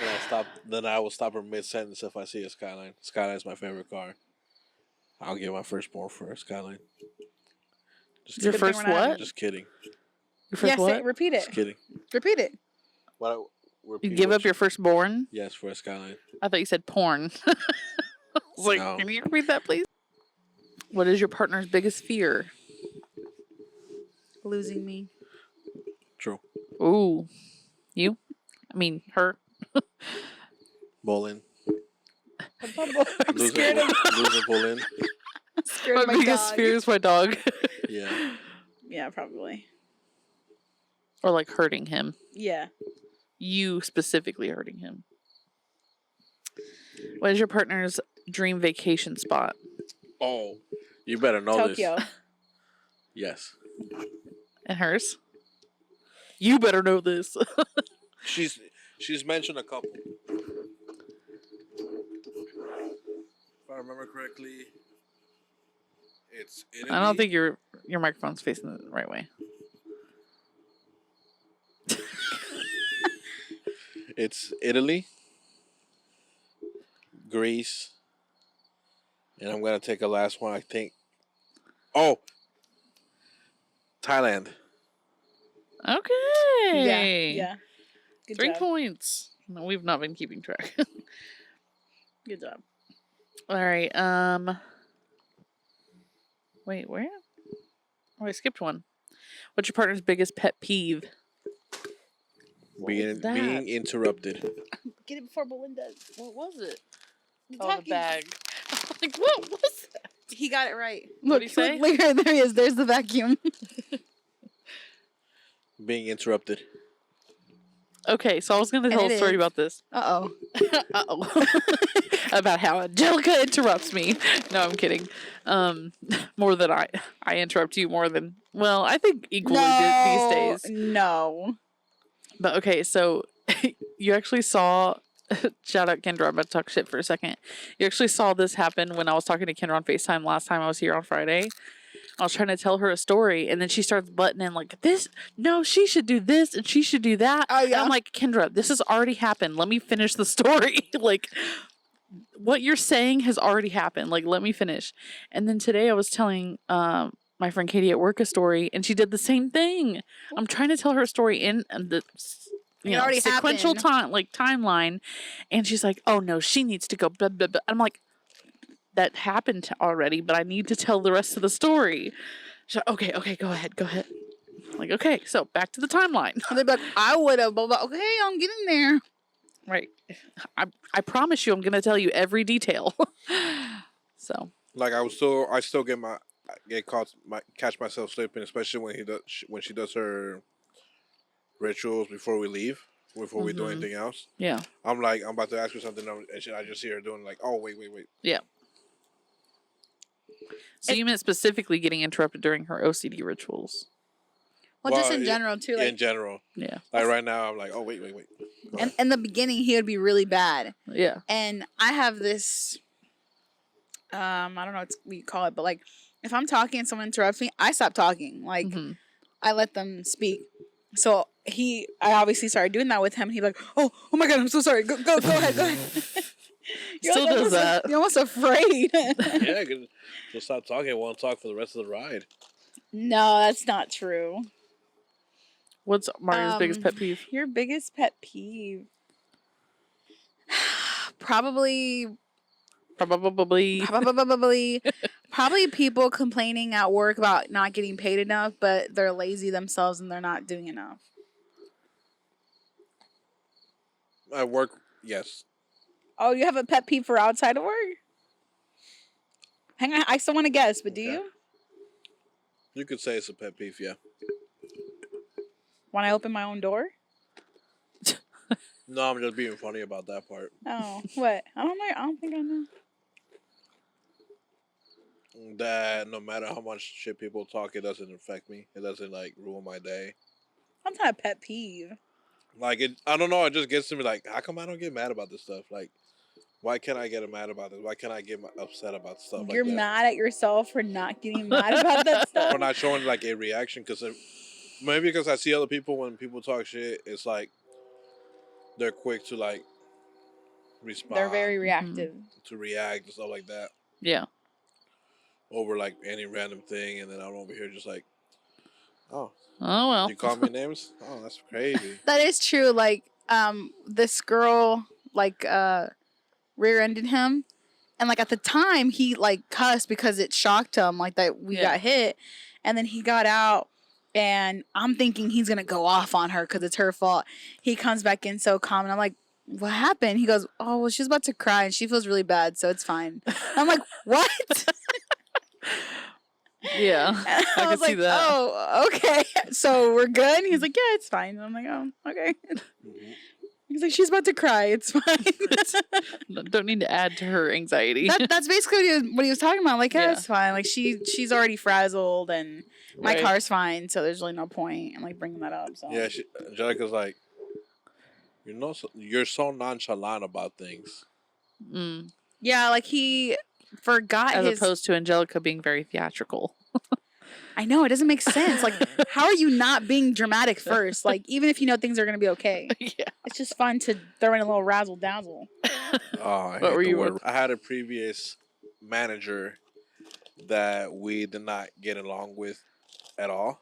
Yeah. Then I will stop her mid sentence if I see a Skyline. Skyline's my favorite car. I'll get my firstborn for a Skyline. Just Your Good kidding. thing first we're not- what? Just kidding. Your first Yeah, what? repeat it. Just kidding. Repeat it. What? You give up your firstborn? Yes, for a Skyline. I thought you said porn. I was like, No. can you repeat that, please? What is your partner's biggest fear? Losing me. True. Ooh, you? I mean, her. Bowling. I'm scared of, losing bowling. scared My of my biggest dog. fear is my dog. Yeah. Yeah, probably. Or like hurting him. Yeah. You specifically hurting him. What is your partner's dream vacation spot? Oh, you better know Tokyo. this. Yes. And hers? You better know this. She's mentioned a couple. If I remember correctly, it's Italy. I don't think your microphone's facing the right way. It's Italy, Greece, and I'm gonna take a last one. I think. Oh, Thailand. Okay. Yeah. Good 3 job. points. No, we've not been keeping track. Good job. All right. Wait, where? Oh, I skipped one. What's your partner's biggest pet peeve? Being that? being interrupted. Get it before Belinda. What was it? The Oh, the vacuum. bag. Like, what was that? He got it right. What'd he say? Look, there he is. There's the vacuum. Being interrupted. Okay, so I was going to tell And a it story is. about this. Uh-oh. Uh-oh. About how Angelica interrupts me. No, I'm kidding. More than I interrupt you more than, well, I think equally these days. No. But okay, so you actually saw, shout out Kendra, I'm about to talk shit for a second. You actually saw this happen when I was talking to Kendra on FaceTime last time I was here on Friday. I was trying to tell her a story, and then she starts butting in like, this, no, she should do this, and she should do that. Oh, yeah. And I'm like, Kendra, this has already happened. Let me finish the story. Like, what you're saying has already happened. Like, let me finish. And then today I was telling my friend Katie at work a story, and she did the same thing. I'm trying to tell her a story in the already sequential happened. timeline, and she's like, "Oh no, she needs to go." Blah, blah, blah. I'm like, that happened already, but I need to tell the rest of the story. She's like, okay, go ahead. I'm like, okay, so back to the timeline. And they'd be like, I would have, blah, blah. Okay, I'm getting there. Right. I promise you, I'm gonna tell you every detail. So. Like I still catch myself slipping, especially when she does her rituals before we leave, before we do anything else. Yeah. I'm like, I'm about to ask her something, and I just see her doing like, oh wait. Yeah. So you meant specifically getting interrupted during her OCD rituals. Well, just Well, in general, too. Like, in general, Yeah. like right now, I'm like, oh wait. and in the beginning, he would be really bad. Yeah. And I have this, I don't know what we call it, but like, if I'm talking and someone interrupts me, I stop talking. Like, Mhm. I let them speak. So I obviously started doing that with him. He's like, oh my god, I'm so sorry. Go ahead, go ahead. Still does that. You're almost afraid. Yeah, cause she'll stop talking and won't talk for the rest of the ride. No, that's not true. What's Mario's biggest pet peeve? Your biggest pet peeve? Probably people complaining at work about not getting paid enough, but they're lazy themselves and they're not doing enough. At work, yes. Oh, you have a pet peeve for outside of work? Hang on, I still want to guess, but do you? You could say it's a pet peeve, yeah. When I open my own door? No, I'm just being funny about that part. Oh, what? I don't think I know. That no matter how much shit people talk, it doesn't affect me. It doesn't like ruin my day. That's not a pet peeve. Like I don't know. It just gets to me like, how come I don't get mad about this stuff? Like, why can't I get mad about this? Why can't I get upset about stuff? You're like that? mad at yourself for not getting mad about that stuff. For not showing like a reaction, because maybe because I see other people when people talk shit, it's like they're quick to like respond. They're very reactive. To react and stuff like that. Yeah. Over like any random thing, and then I'm over here just like, oh well, you call me names? Oh, that's crazy. That is true. Like this girl like rear-ended him, and like at the time he like cussed because it shocked him like that we got hit, and then he got out, and I'm thinking he's gonna go off on her because it's her fault. He comes back in so calm, and I'm like, what happened? He goes, oh well, she's about to cry and she feels really bad, so it's fine. I'm like, what? Yeah, I was can see like, that. oh, okay. So we're good? And he's like, yeah, it's fine. And I'm like, oh, okay. He's like, she's about to cry. It's fine. Don't need to add to her anxiety. That's basically what he was talking about. Like, yeah, it's fine. Like, she's already frazzled and my car's fine. So there's really no point in, like, bringing that up. So Yeah, Angelica's like, you're so nonchalant about things. Mm. Yeah, like he forgot as opposed to Angelica being very theatrical. I know, it doesn't make sense. Like, how are you not being dramatic first? Like, even if you know things are going to be okay. Yeah. It's just fun to throw in a little razzle dazzle. Oh, what were you? I had a previous manager that we did not get along with at all.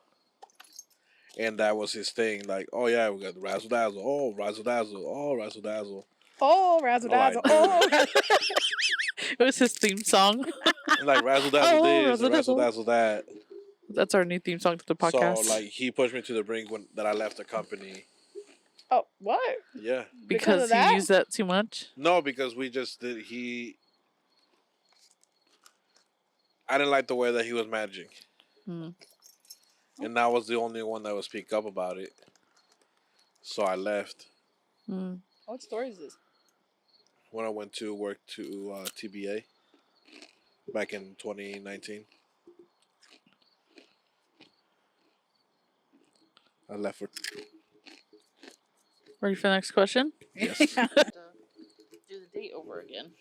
And that was his thing. Like, oh yeah, we got the razzle dazzle. Oh, razzle dazzle. Oh, razzle dazzle. Oh, razzle dazzle. Oh, it was his theme song. Like razzle dazzle this, razzle dazzle that. That's our new theme song to the podcast. So like he pushed me to the brink when that I left the company. Oh, what? Yeah. Because he used that too much? No, because we just did. I didn't like the way that he was managing. And I was the only one that would speak up about it. So I left. What story is this? When I went to work to TBA back in 2019. I left for... Ready for the next question? Yes. Do the date over again.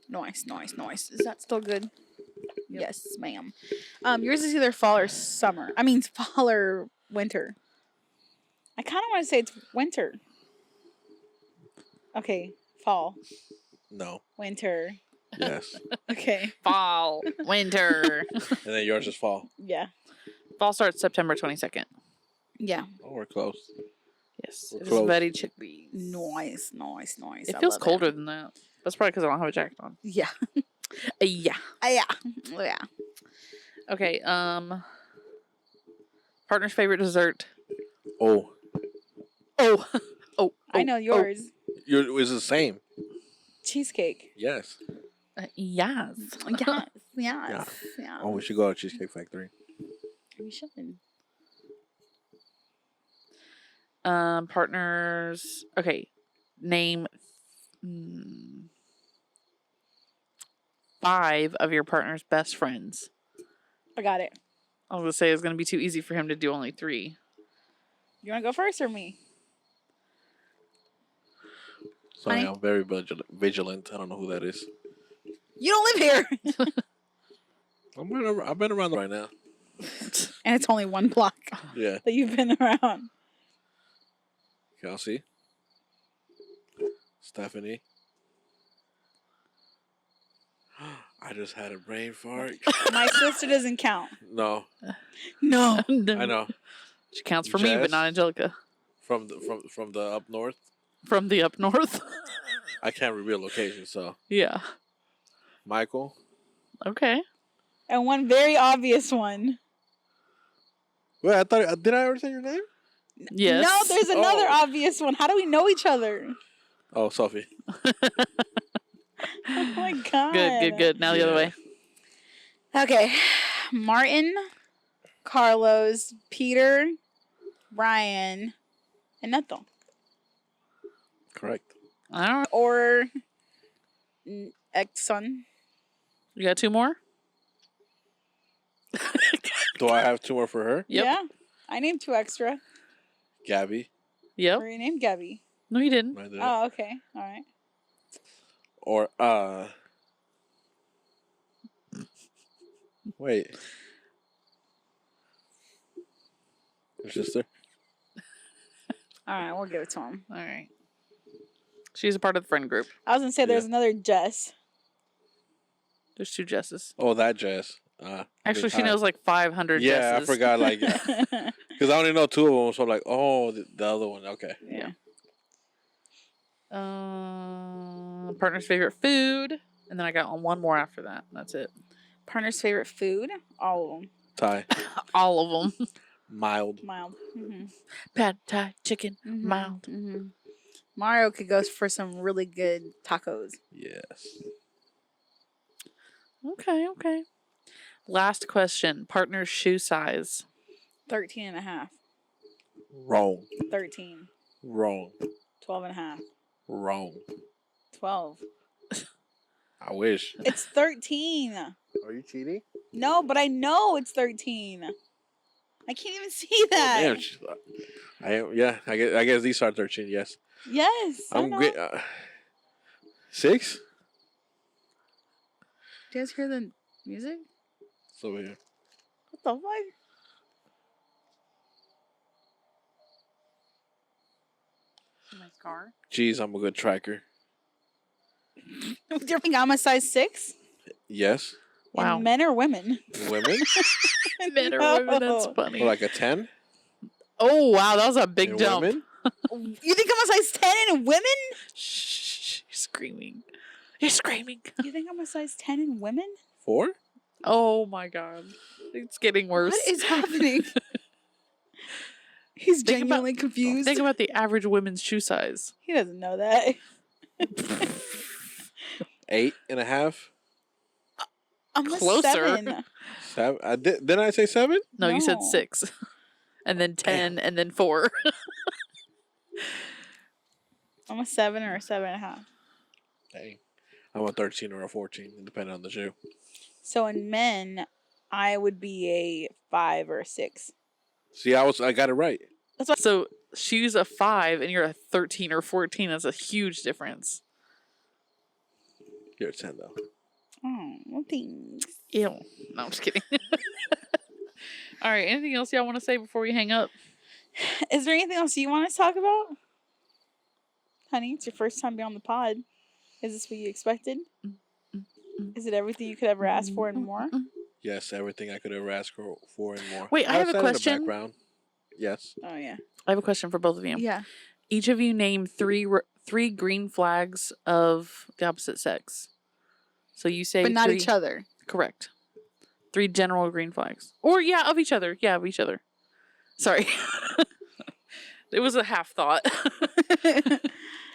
Nice. Is that still good? Yep. Yes, ma'am. Yours is either fall or summer. I mean, fall or winter. I kind of want to say it's winter. Okay, fall. No. Winter. Yes. Okay. Fall, winter. And then yours is fall. Yeah. Fall starts September 22nd. Yeah. Oh, we're close. Yes. We're It's close. very chilly. Nice. It feels colder than that. That's probably because I don't have a jacket on. Yeah. Yeah. Yeah. Okay. Partner's favorite dessert. Oh. I know yours. It's the same. Cheesecake. Yes. Yes. Yeah. Oh, we should go to Cheesecake Factory. We should. Partners. Okay. Name 5 of your partner's best friends. I got it. I was going to say it's going to be too easy for him to do only 3. You want to go first or me? Sorry, Honey? I'm very vigilant. I don't know who that is. You don't live here. I've been around right now. And it's only one block Yeah. that you've been around. Kelsey. Stephanie. I just had a brain fart. My sister doesn't count. No, No. I know. She counts for me, but not Jess. Angelica. From the up north. From the up north. I can't reveal location, so Yeah. Michael. Okay. And one very obvious one. Wait, I thought did I ever say your name? Yes. No, there's another Oh. obvious one. How do we know each other? Oh, Sophie. Oh my god. Good. Now the other way. Okay. Martin, Carlos, Peter, Brian, and Neto. Correct. I don't know. Or Exxon. You got two more? Do I have two more for her? Yep. Yeah. I named 2 extra. Gabby. Yep. Or you named Gabby. No, you didn't. I did. Oh, okay. All right. Or wait. Your sister? All right, we'll give it to him. All right. She's a part of the friend group. I was going to say there's Yeah. another Jess. There's 2 Jesses. Oh, that Jess. Actually, she knows like 500 Yeah, Jesses. I forgot. Like, because I only know 2 of them, so I'm like, oh, the other one. Okay. Yeah. Partner's favorite food. And then I got one more after that. That's it. Partner's favorite food? All of them. Thai. All of them. Mild. Mild. Mm-hmm. Pad Thai chicken. Mm-hmm. Mild. Mm-hmm. Mario could go for some really good tacos. Yes. Okay. Last question. Partner's shoe size. 13 and a half. Wrong. 13. Wrong. 12 and a half. Wrong. 12. I wish. It's 13. Are you cheating? No, but I know it's 13. I can't even see Oh, that. damn. I guess these are 13. Yes. Yes. I'm know. great. 6. Do you guys hear the music? It's over here. What the fuck? My car. Jeez, I'm a good tracker. Do you think I'm a size 6? Yes. Wow. In men or women? Women. Men or women, that's No. funny. Or like a 10. Oh, wow. That was a big In jump. women. You think I'm a size 10 in women? Shh. You're screaming. You're screaming. You think I'm a size 10 in women? 4. Oh, my God. It's getting worse. What is happening? He's Think about- genuinely confused. Think about the average women's shoe size. He doesn't know that. 8.5. I'm Closer. a 7. 7. Didn't I say 7? No, you said No. 6. And then 10, and then 4. I'm a 7 or a 7.5. Dang. I'm a 13 or a 14, depending on the shoe. So in men, I would be a 5 or a 6. See, I got it right. So shoes a 5 and you're a 13 or 14. That's a huge difference. You're a 10 though. Oh, well, thanks. Ew. No, I'm just kidding. All right. Anything else y'all want to say before we hang up? Is there anything else you want to talk about? Honey, it's your first time being on the pod. Is this what you expected? Is it everything you could ever ask for and more? Yes, everything I could ever ask for and more. Wait, I have a said in the question. background. Yes. Oh, yeah. I have a question for both of you. Yeah. Each of you name three green flags of the opposite sex. So you say, But not 3, each other. Correct. 3 general green flags, or of each other. Yeah, of each other. Sorry, it was a half thought,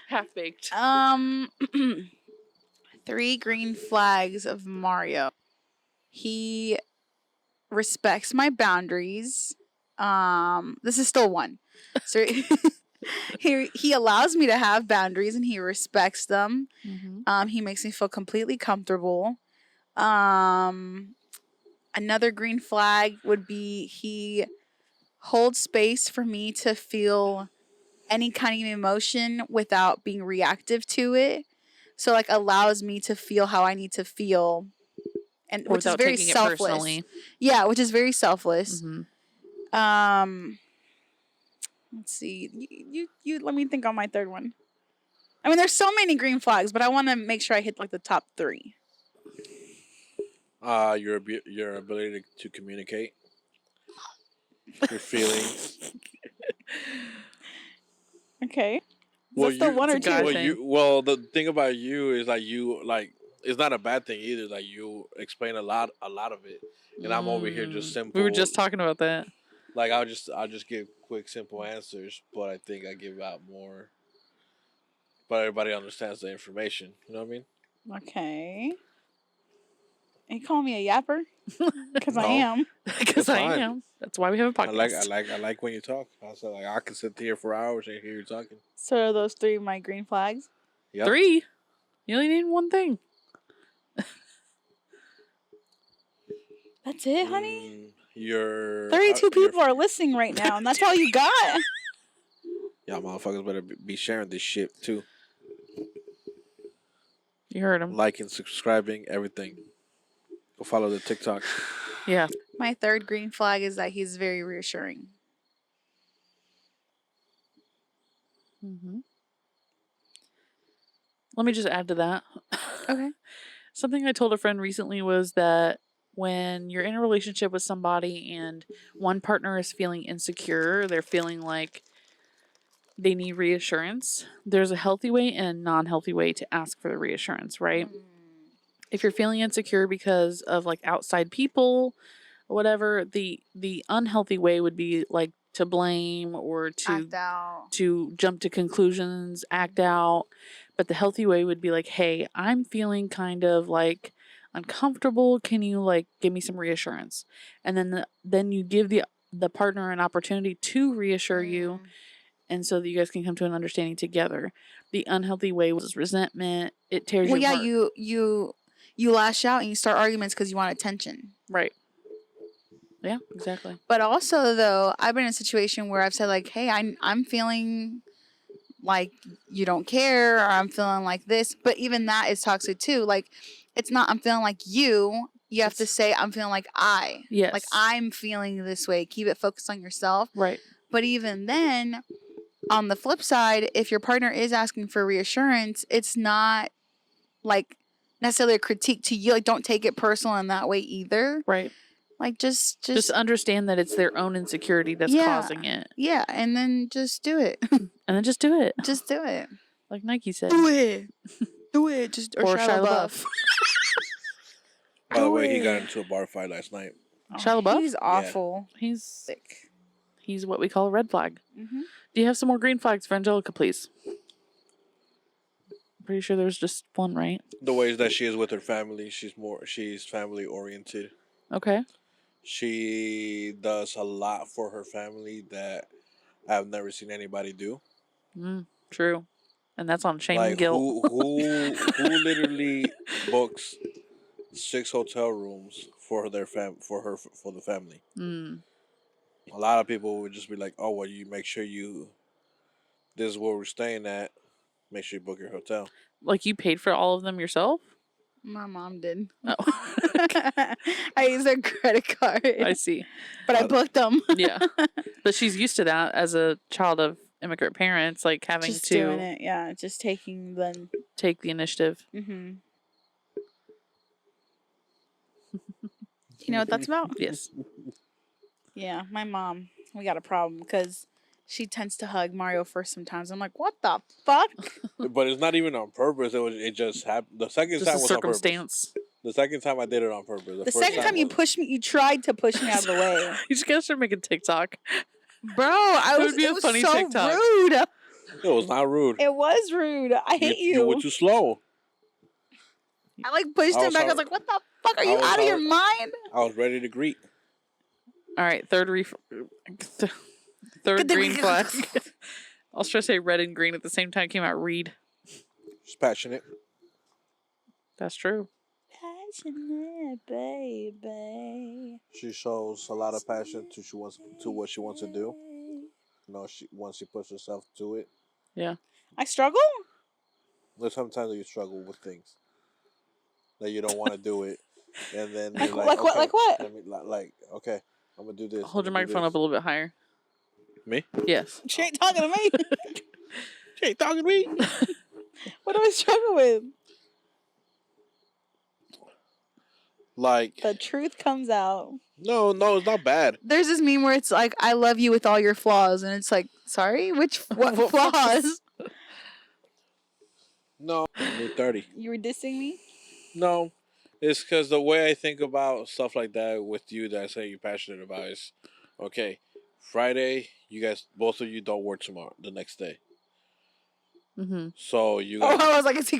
half baked. 3 green flags of Mario. He respects my boundaries. This is still 1. So he allows me to have boundaries and he respects them. Mm-hmm. He makes me feel completely comfortable. Another green flag would be he holds space for me to feel any kind of emotion without being reactive to it. So like allows me to feel how I need to feel, and which is Without very taking it selfless. personally. Yeah, which is very selfless. Mm-hmm. Let's see. You let me think on my third one. I mean, there's so many green flags, but I want to make sure I hit like the top 3. Your ability to communicate your feelings. Okay. Well, That's the one It's or a guy two. thing. the thing about you is like you like it's not a bad thing either. Like you explain a lot of it, and I'm over here just We were simple. just talking about that. Like I'll just give quick simple answers, but I think I give out more. But everybody understands the information. You know what I mean? Okay. Are you calling me a yapper? Because I No. am. Because It's I fine. am. That's why we have a podcast. I like when you talk. I said like I can sit here for hours and hear you talking. So are those 3 my green flags? Yep. 3. You only need one thing. That's it, honey? Your 32 people are listening right now, and that's all you got? Y'all motherfuckers better be sharing this shit too. You heard him. Liking, subscribing, everything. Go follow the TikTok. Yeah. My third green flag is that he's very reassuring. Mm-hmm. Let me just add to that. Okay. Something I told a friend recently was that when you're in a relationship with somebody and one partner is feeling insecure, they're feeling like they need reassurance, there's a healthy way and a non-healthy way to ask for the reassurance, right? If you're feeling insecure because of like outside people or whatever, the unhealthy way would be like to blame or Act out. to jump to conclusions, act out. But the healthy way would be like, hey, I'm feeling kind of like uncomfortable. Can you like give me some reassurance? And then you give the partner an opportunity to reassure you, and so that you guys can come to an understanding together. The unhealthy way was resentment. It tears Well, you yeah, apart. you lash out and you start arguments because you want attention. Right. Yeah, exactly. But also, though, I've been in a situation where I've said like, "Hey, I'm feeling like you don't care," or "I'm feeling like this." But even that is toxic too. Like, it's not "I'm feeling like you." You have to say "I'm feeling like I." Yes. Like I'm feeling this way. Keep it focused on yourself. Right. But even then, on the flip side, if your partner is asking for reassurance, it's not like necessarily a critique to you. Like, don't take it personal in that way either. Right. Like, just understand that it's their own insecurity that's causing it. Yeah, and then just do it. And then just do it. Just do it. Like Nike said. Do it. Do it. Just or Shia LaBeouf. By the way, he got into a bar fight last night. Shia LaBeouf? He's awful. He's Sick. He's what we call a red flag. Mm-hmm. Do you have some more green flags for Angelica, please? Pretty sure there's just one, right? The ways that she is with her family, she's family oriented. Okay. She does a lot for her family that I've never seen anybody do. True. And that's on shame like and guilt. who literally books 6 hotel rooms for their for the family. A lot of people would just be like, "Oh, well, you make sure this is where we're staying at. Make sure you book your hotel." Like you paid for all of them yourself? My mom did. Oh. I used a credit card. I see. But I booked them. Yeah. But she's used to that as a child of immigrant parents, like having just to doing it. Yeah, just taking the take the initiative. Mm-hmm. You know what that's about? Yes. Yeah, my mom. We got a problem because she tends to hug Mario first sometimes. I'm like, what the fuck? But it's not even on purpose. It just happened. The second Just time a was circumstance. on purpose. The second time I did it on purpose. The second time you pushed me, you tried to push me out of the way. You just gotta start making TikTok. Bro, it would be a was funny so TikTok. rude. It was not rude. It was rude. I hate you. You were too slow. I like pushed him back. I was like, what the fuck? Are you out of your mind? I was ready to greet. All right, third green flag. I was trying to say red and green at the same time. Came out read. She's passionate. That's true. Passionate, baby. She shows a lot of passion to what she wants to do. You know, once she puts herself to it. Yeah. I struggle? There's sometimes you struggle with things that you don't want to do it, and then you're like okay, what? okay, I'm gonna do this. Hold your microphone up a little bit higher. Me? Yes. She ain't talking to me. She ain't talking to me. What do I struggle with? Like, The truth comes out. no, it's not bad. There's this meme where it's like, I love you with all your flaws. And it's like, sorry? What What flaws? No, you're 30. You were dissing me? No, it's because the way I think about stuff like that with you that I say you're passionate about is, okay, Friday, you guys, both of you don't work tomorrow, the next day. Mm-hmm. So you Oh, guys, I was like, is he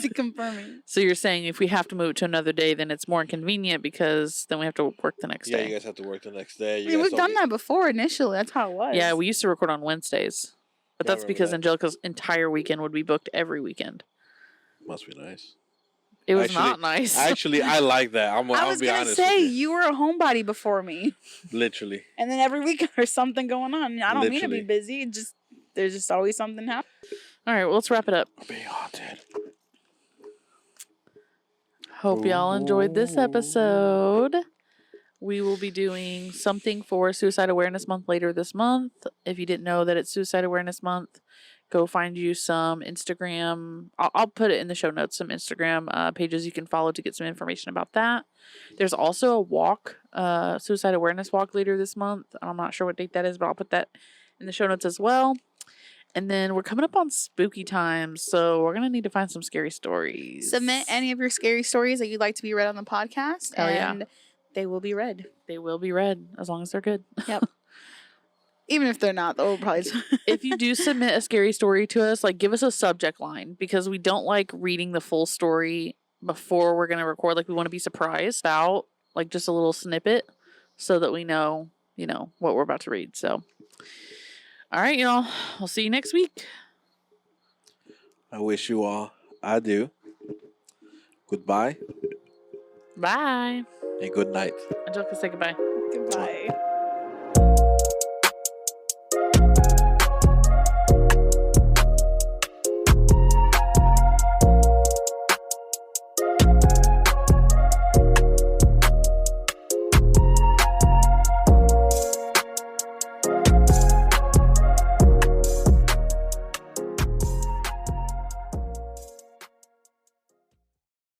confirming? So you're saying if we have to move it to another day, then it's more inconvenient because then we have to work the next yeah, day. you guys have to work the next day. I You mean, guys we've don't done that before initially. That's how it was. Yeah, we used to record on Wednesdays. But Yeah, I that's remember because that. Angelica's entire weekend would be booked every weekend. Must be nice. It was Actually- not nice. Actually, I like that. I I'll was be going to honest say, with you were a homebody before me. Literally. And then every week there's something going on. I don't mean to Literally. be busy. There's just always something happening. All right, well, let's wrap it up. I'm being haunted. Hope y'all enjoyed this episode. We will be doing something for Suicide Awareness Month later this month. If you didn't know that it's Suicide Awareness Month, go find you some Instagram. I'll put it in the show notes, some Instagram pages you can follow to get some information about that. There's also a walk, Suicide Awareness Walk later this month. I'm not sure what date that is, but I'll put that in the show notes as well. And then we're coming up on spooky times, so we're going to need to find some scary stories. Submit any of your scary stories that you'd like to be read on the podcast. Hell yeah. And they will be read. They will be read as long as they're good. Yep. Even if they're not, they'll probably. If you do submit a scary story to us, like give us a subject line because we don't like reading the full story before we're going to record. Like we want to be surprised about like just a little snippet so that we know, what we're about to read. So, all right, y'all. We'll see you next week. I wish you all adieu, goodbye, Bye. and good night. Angelica, say goodbye. Goodbye.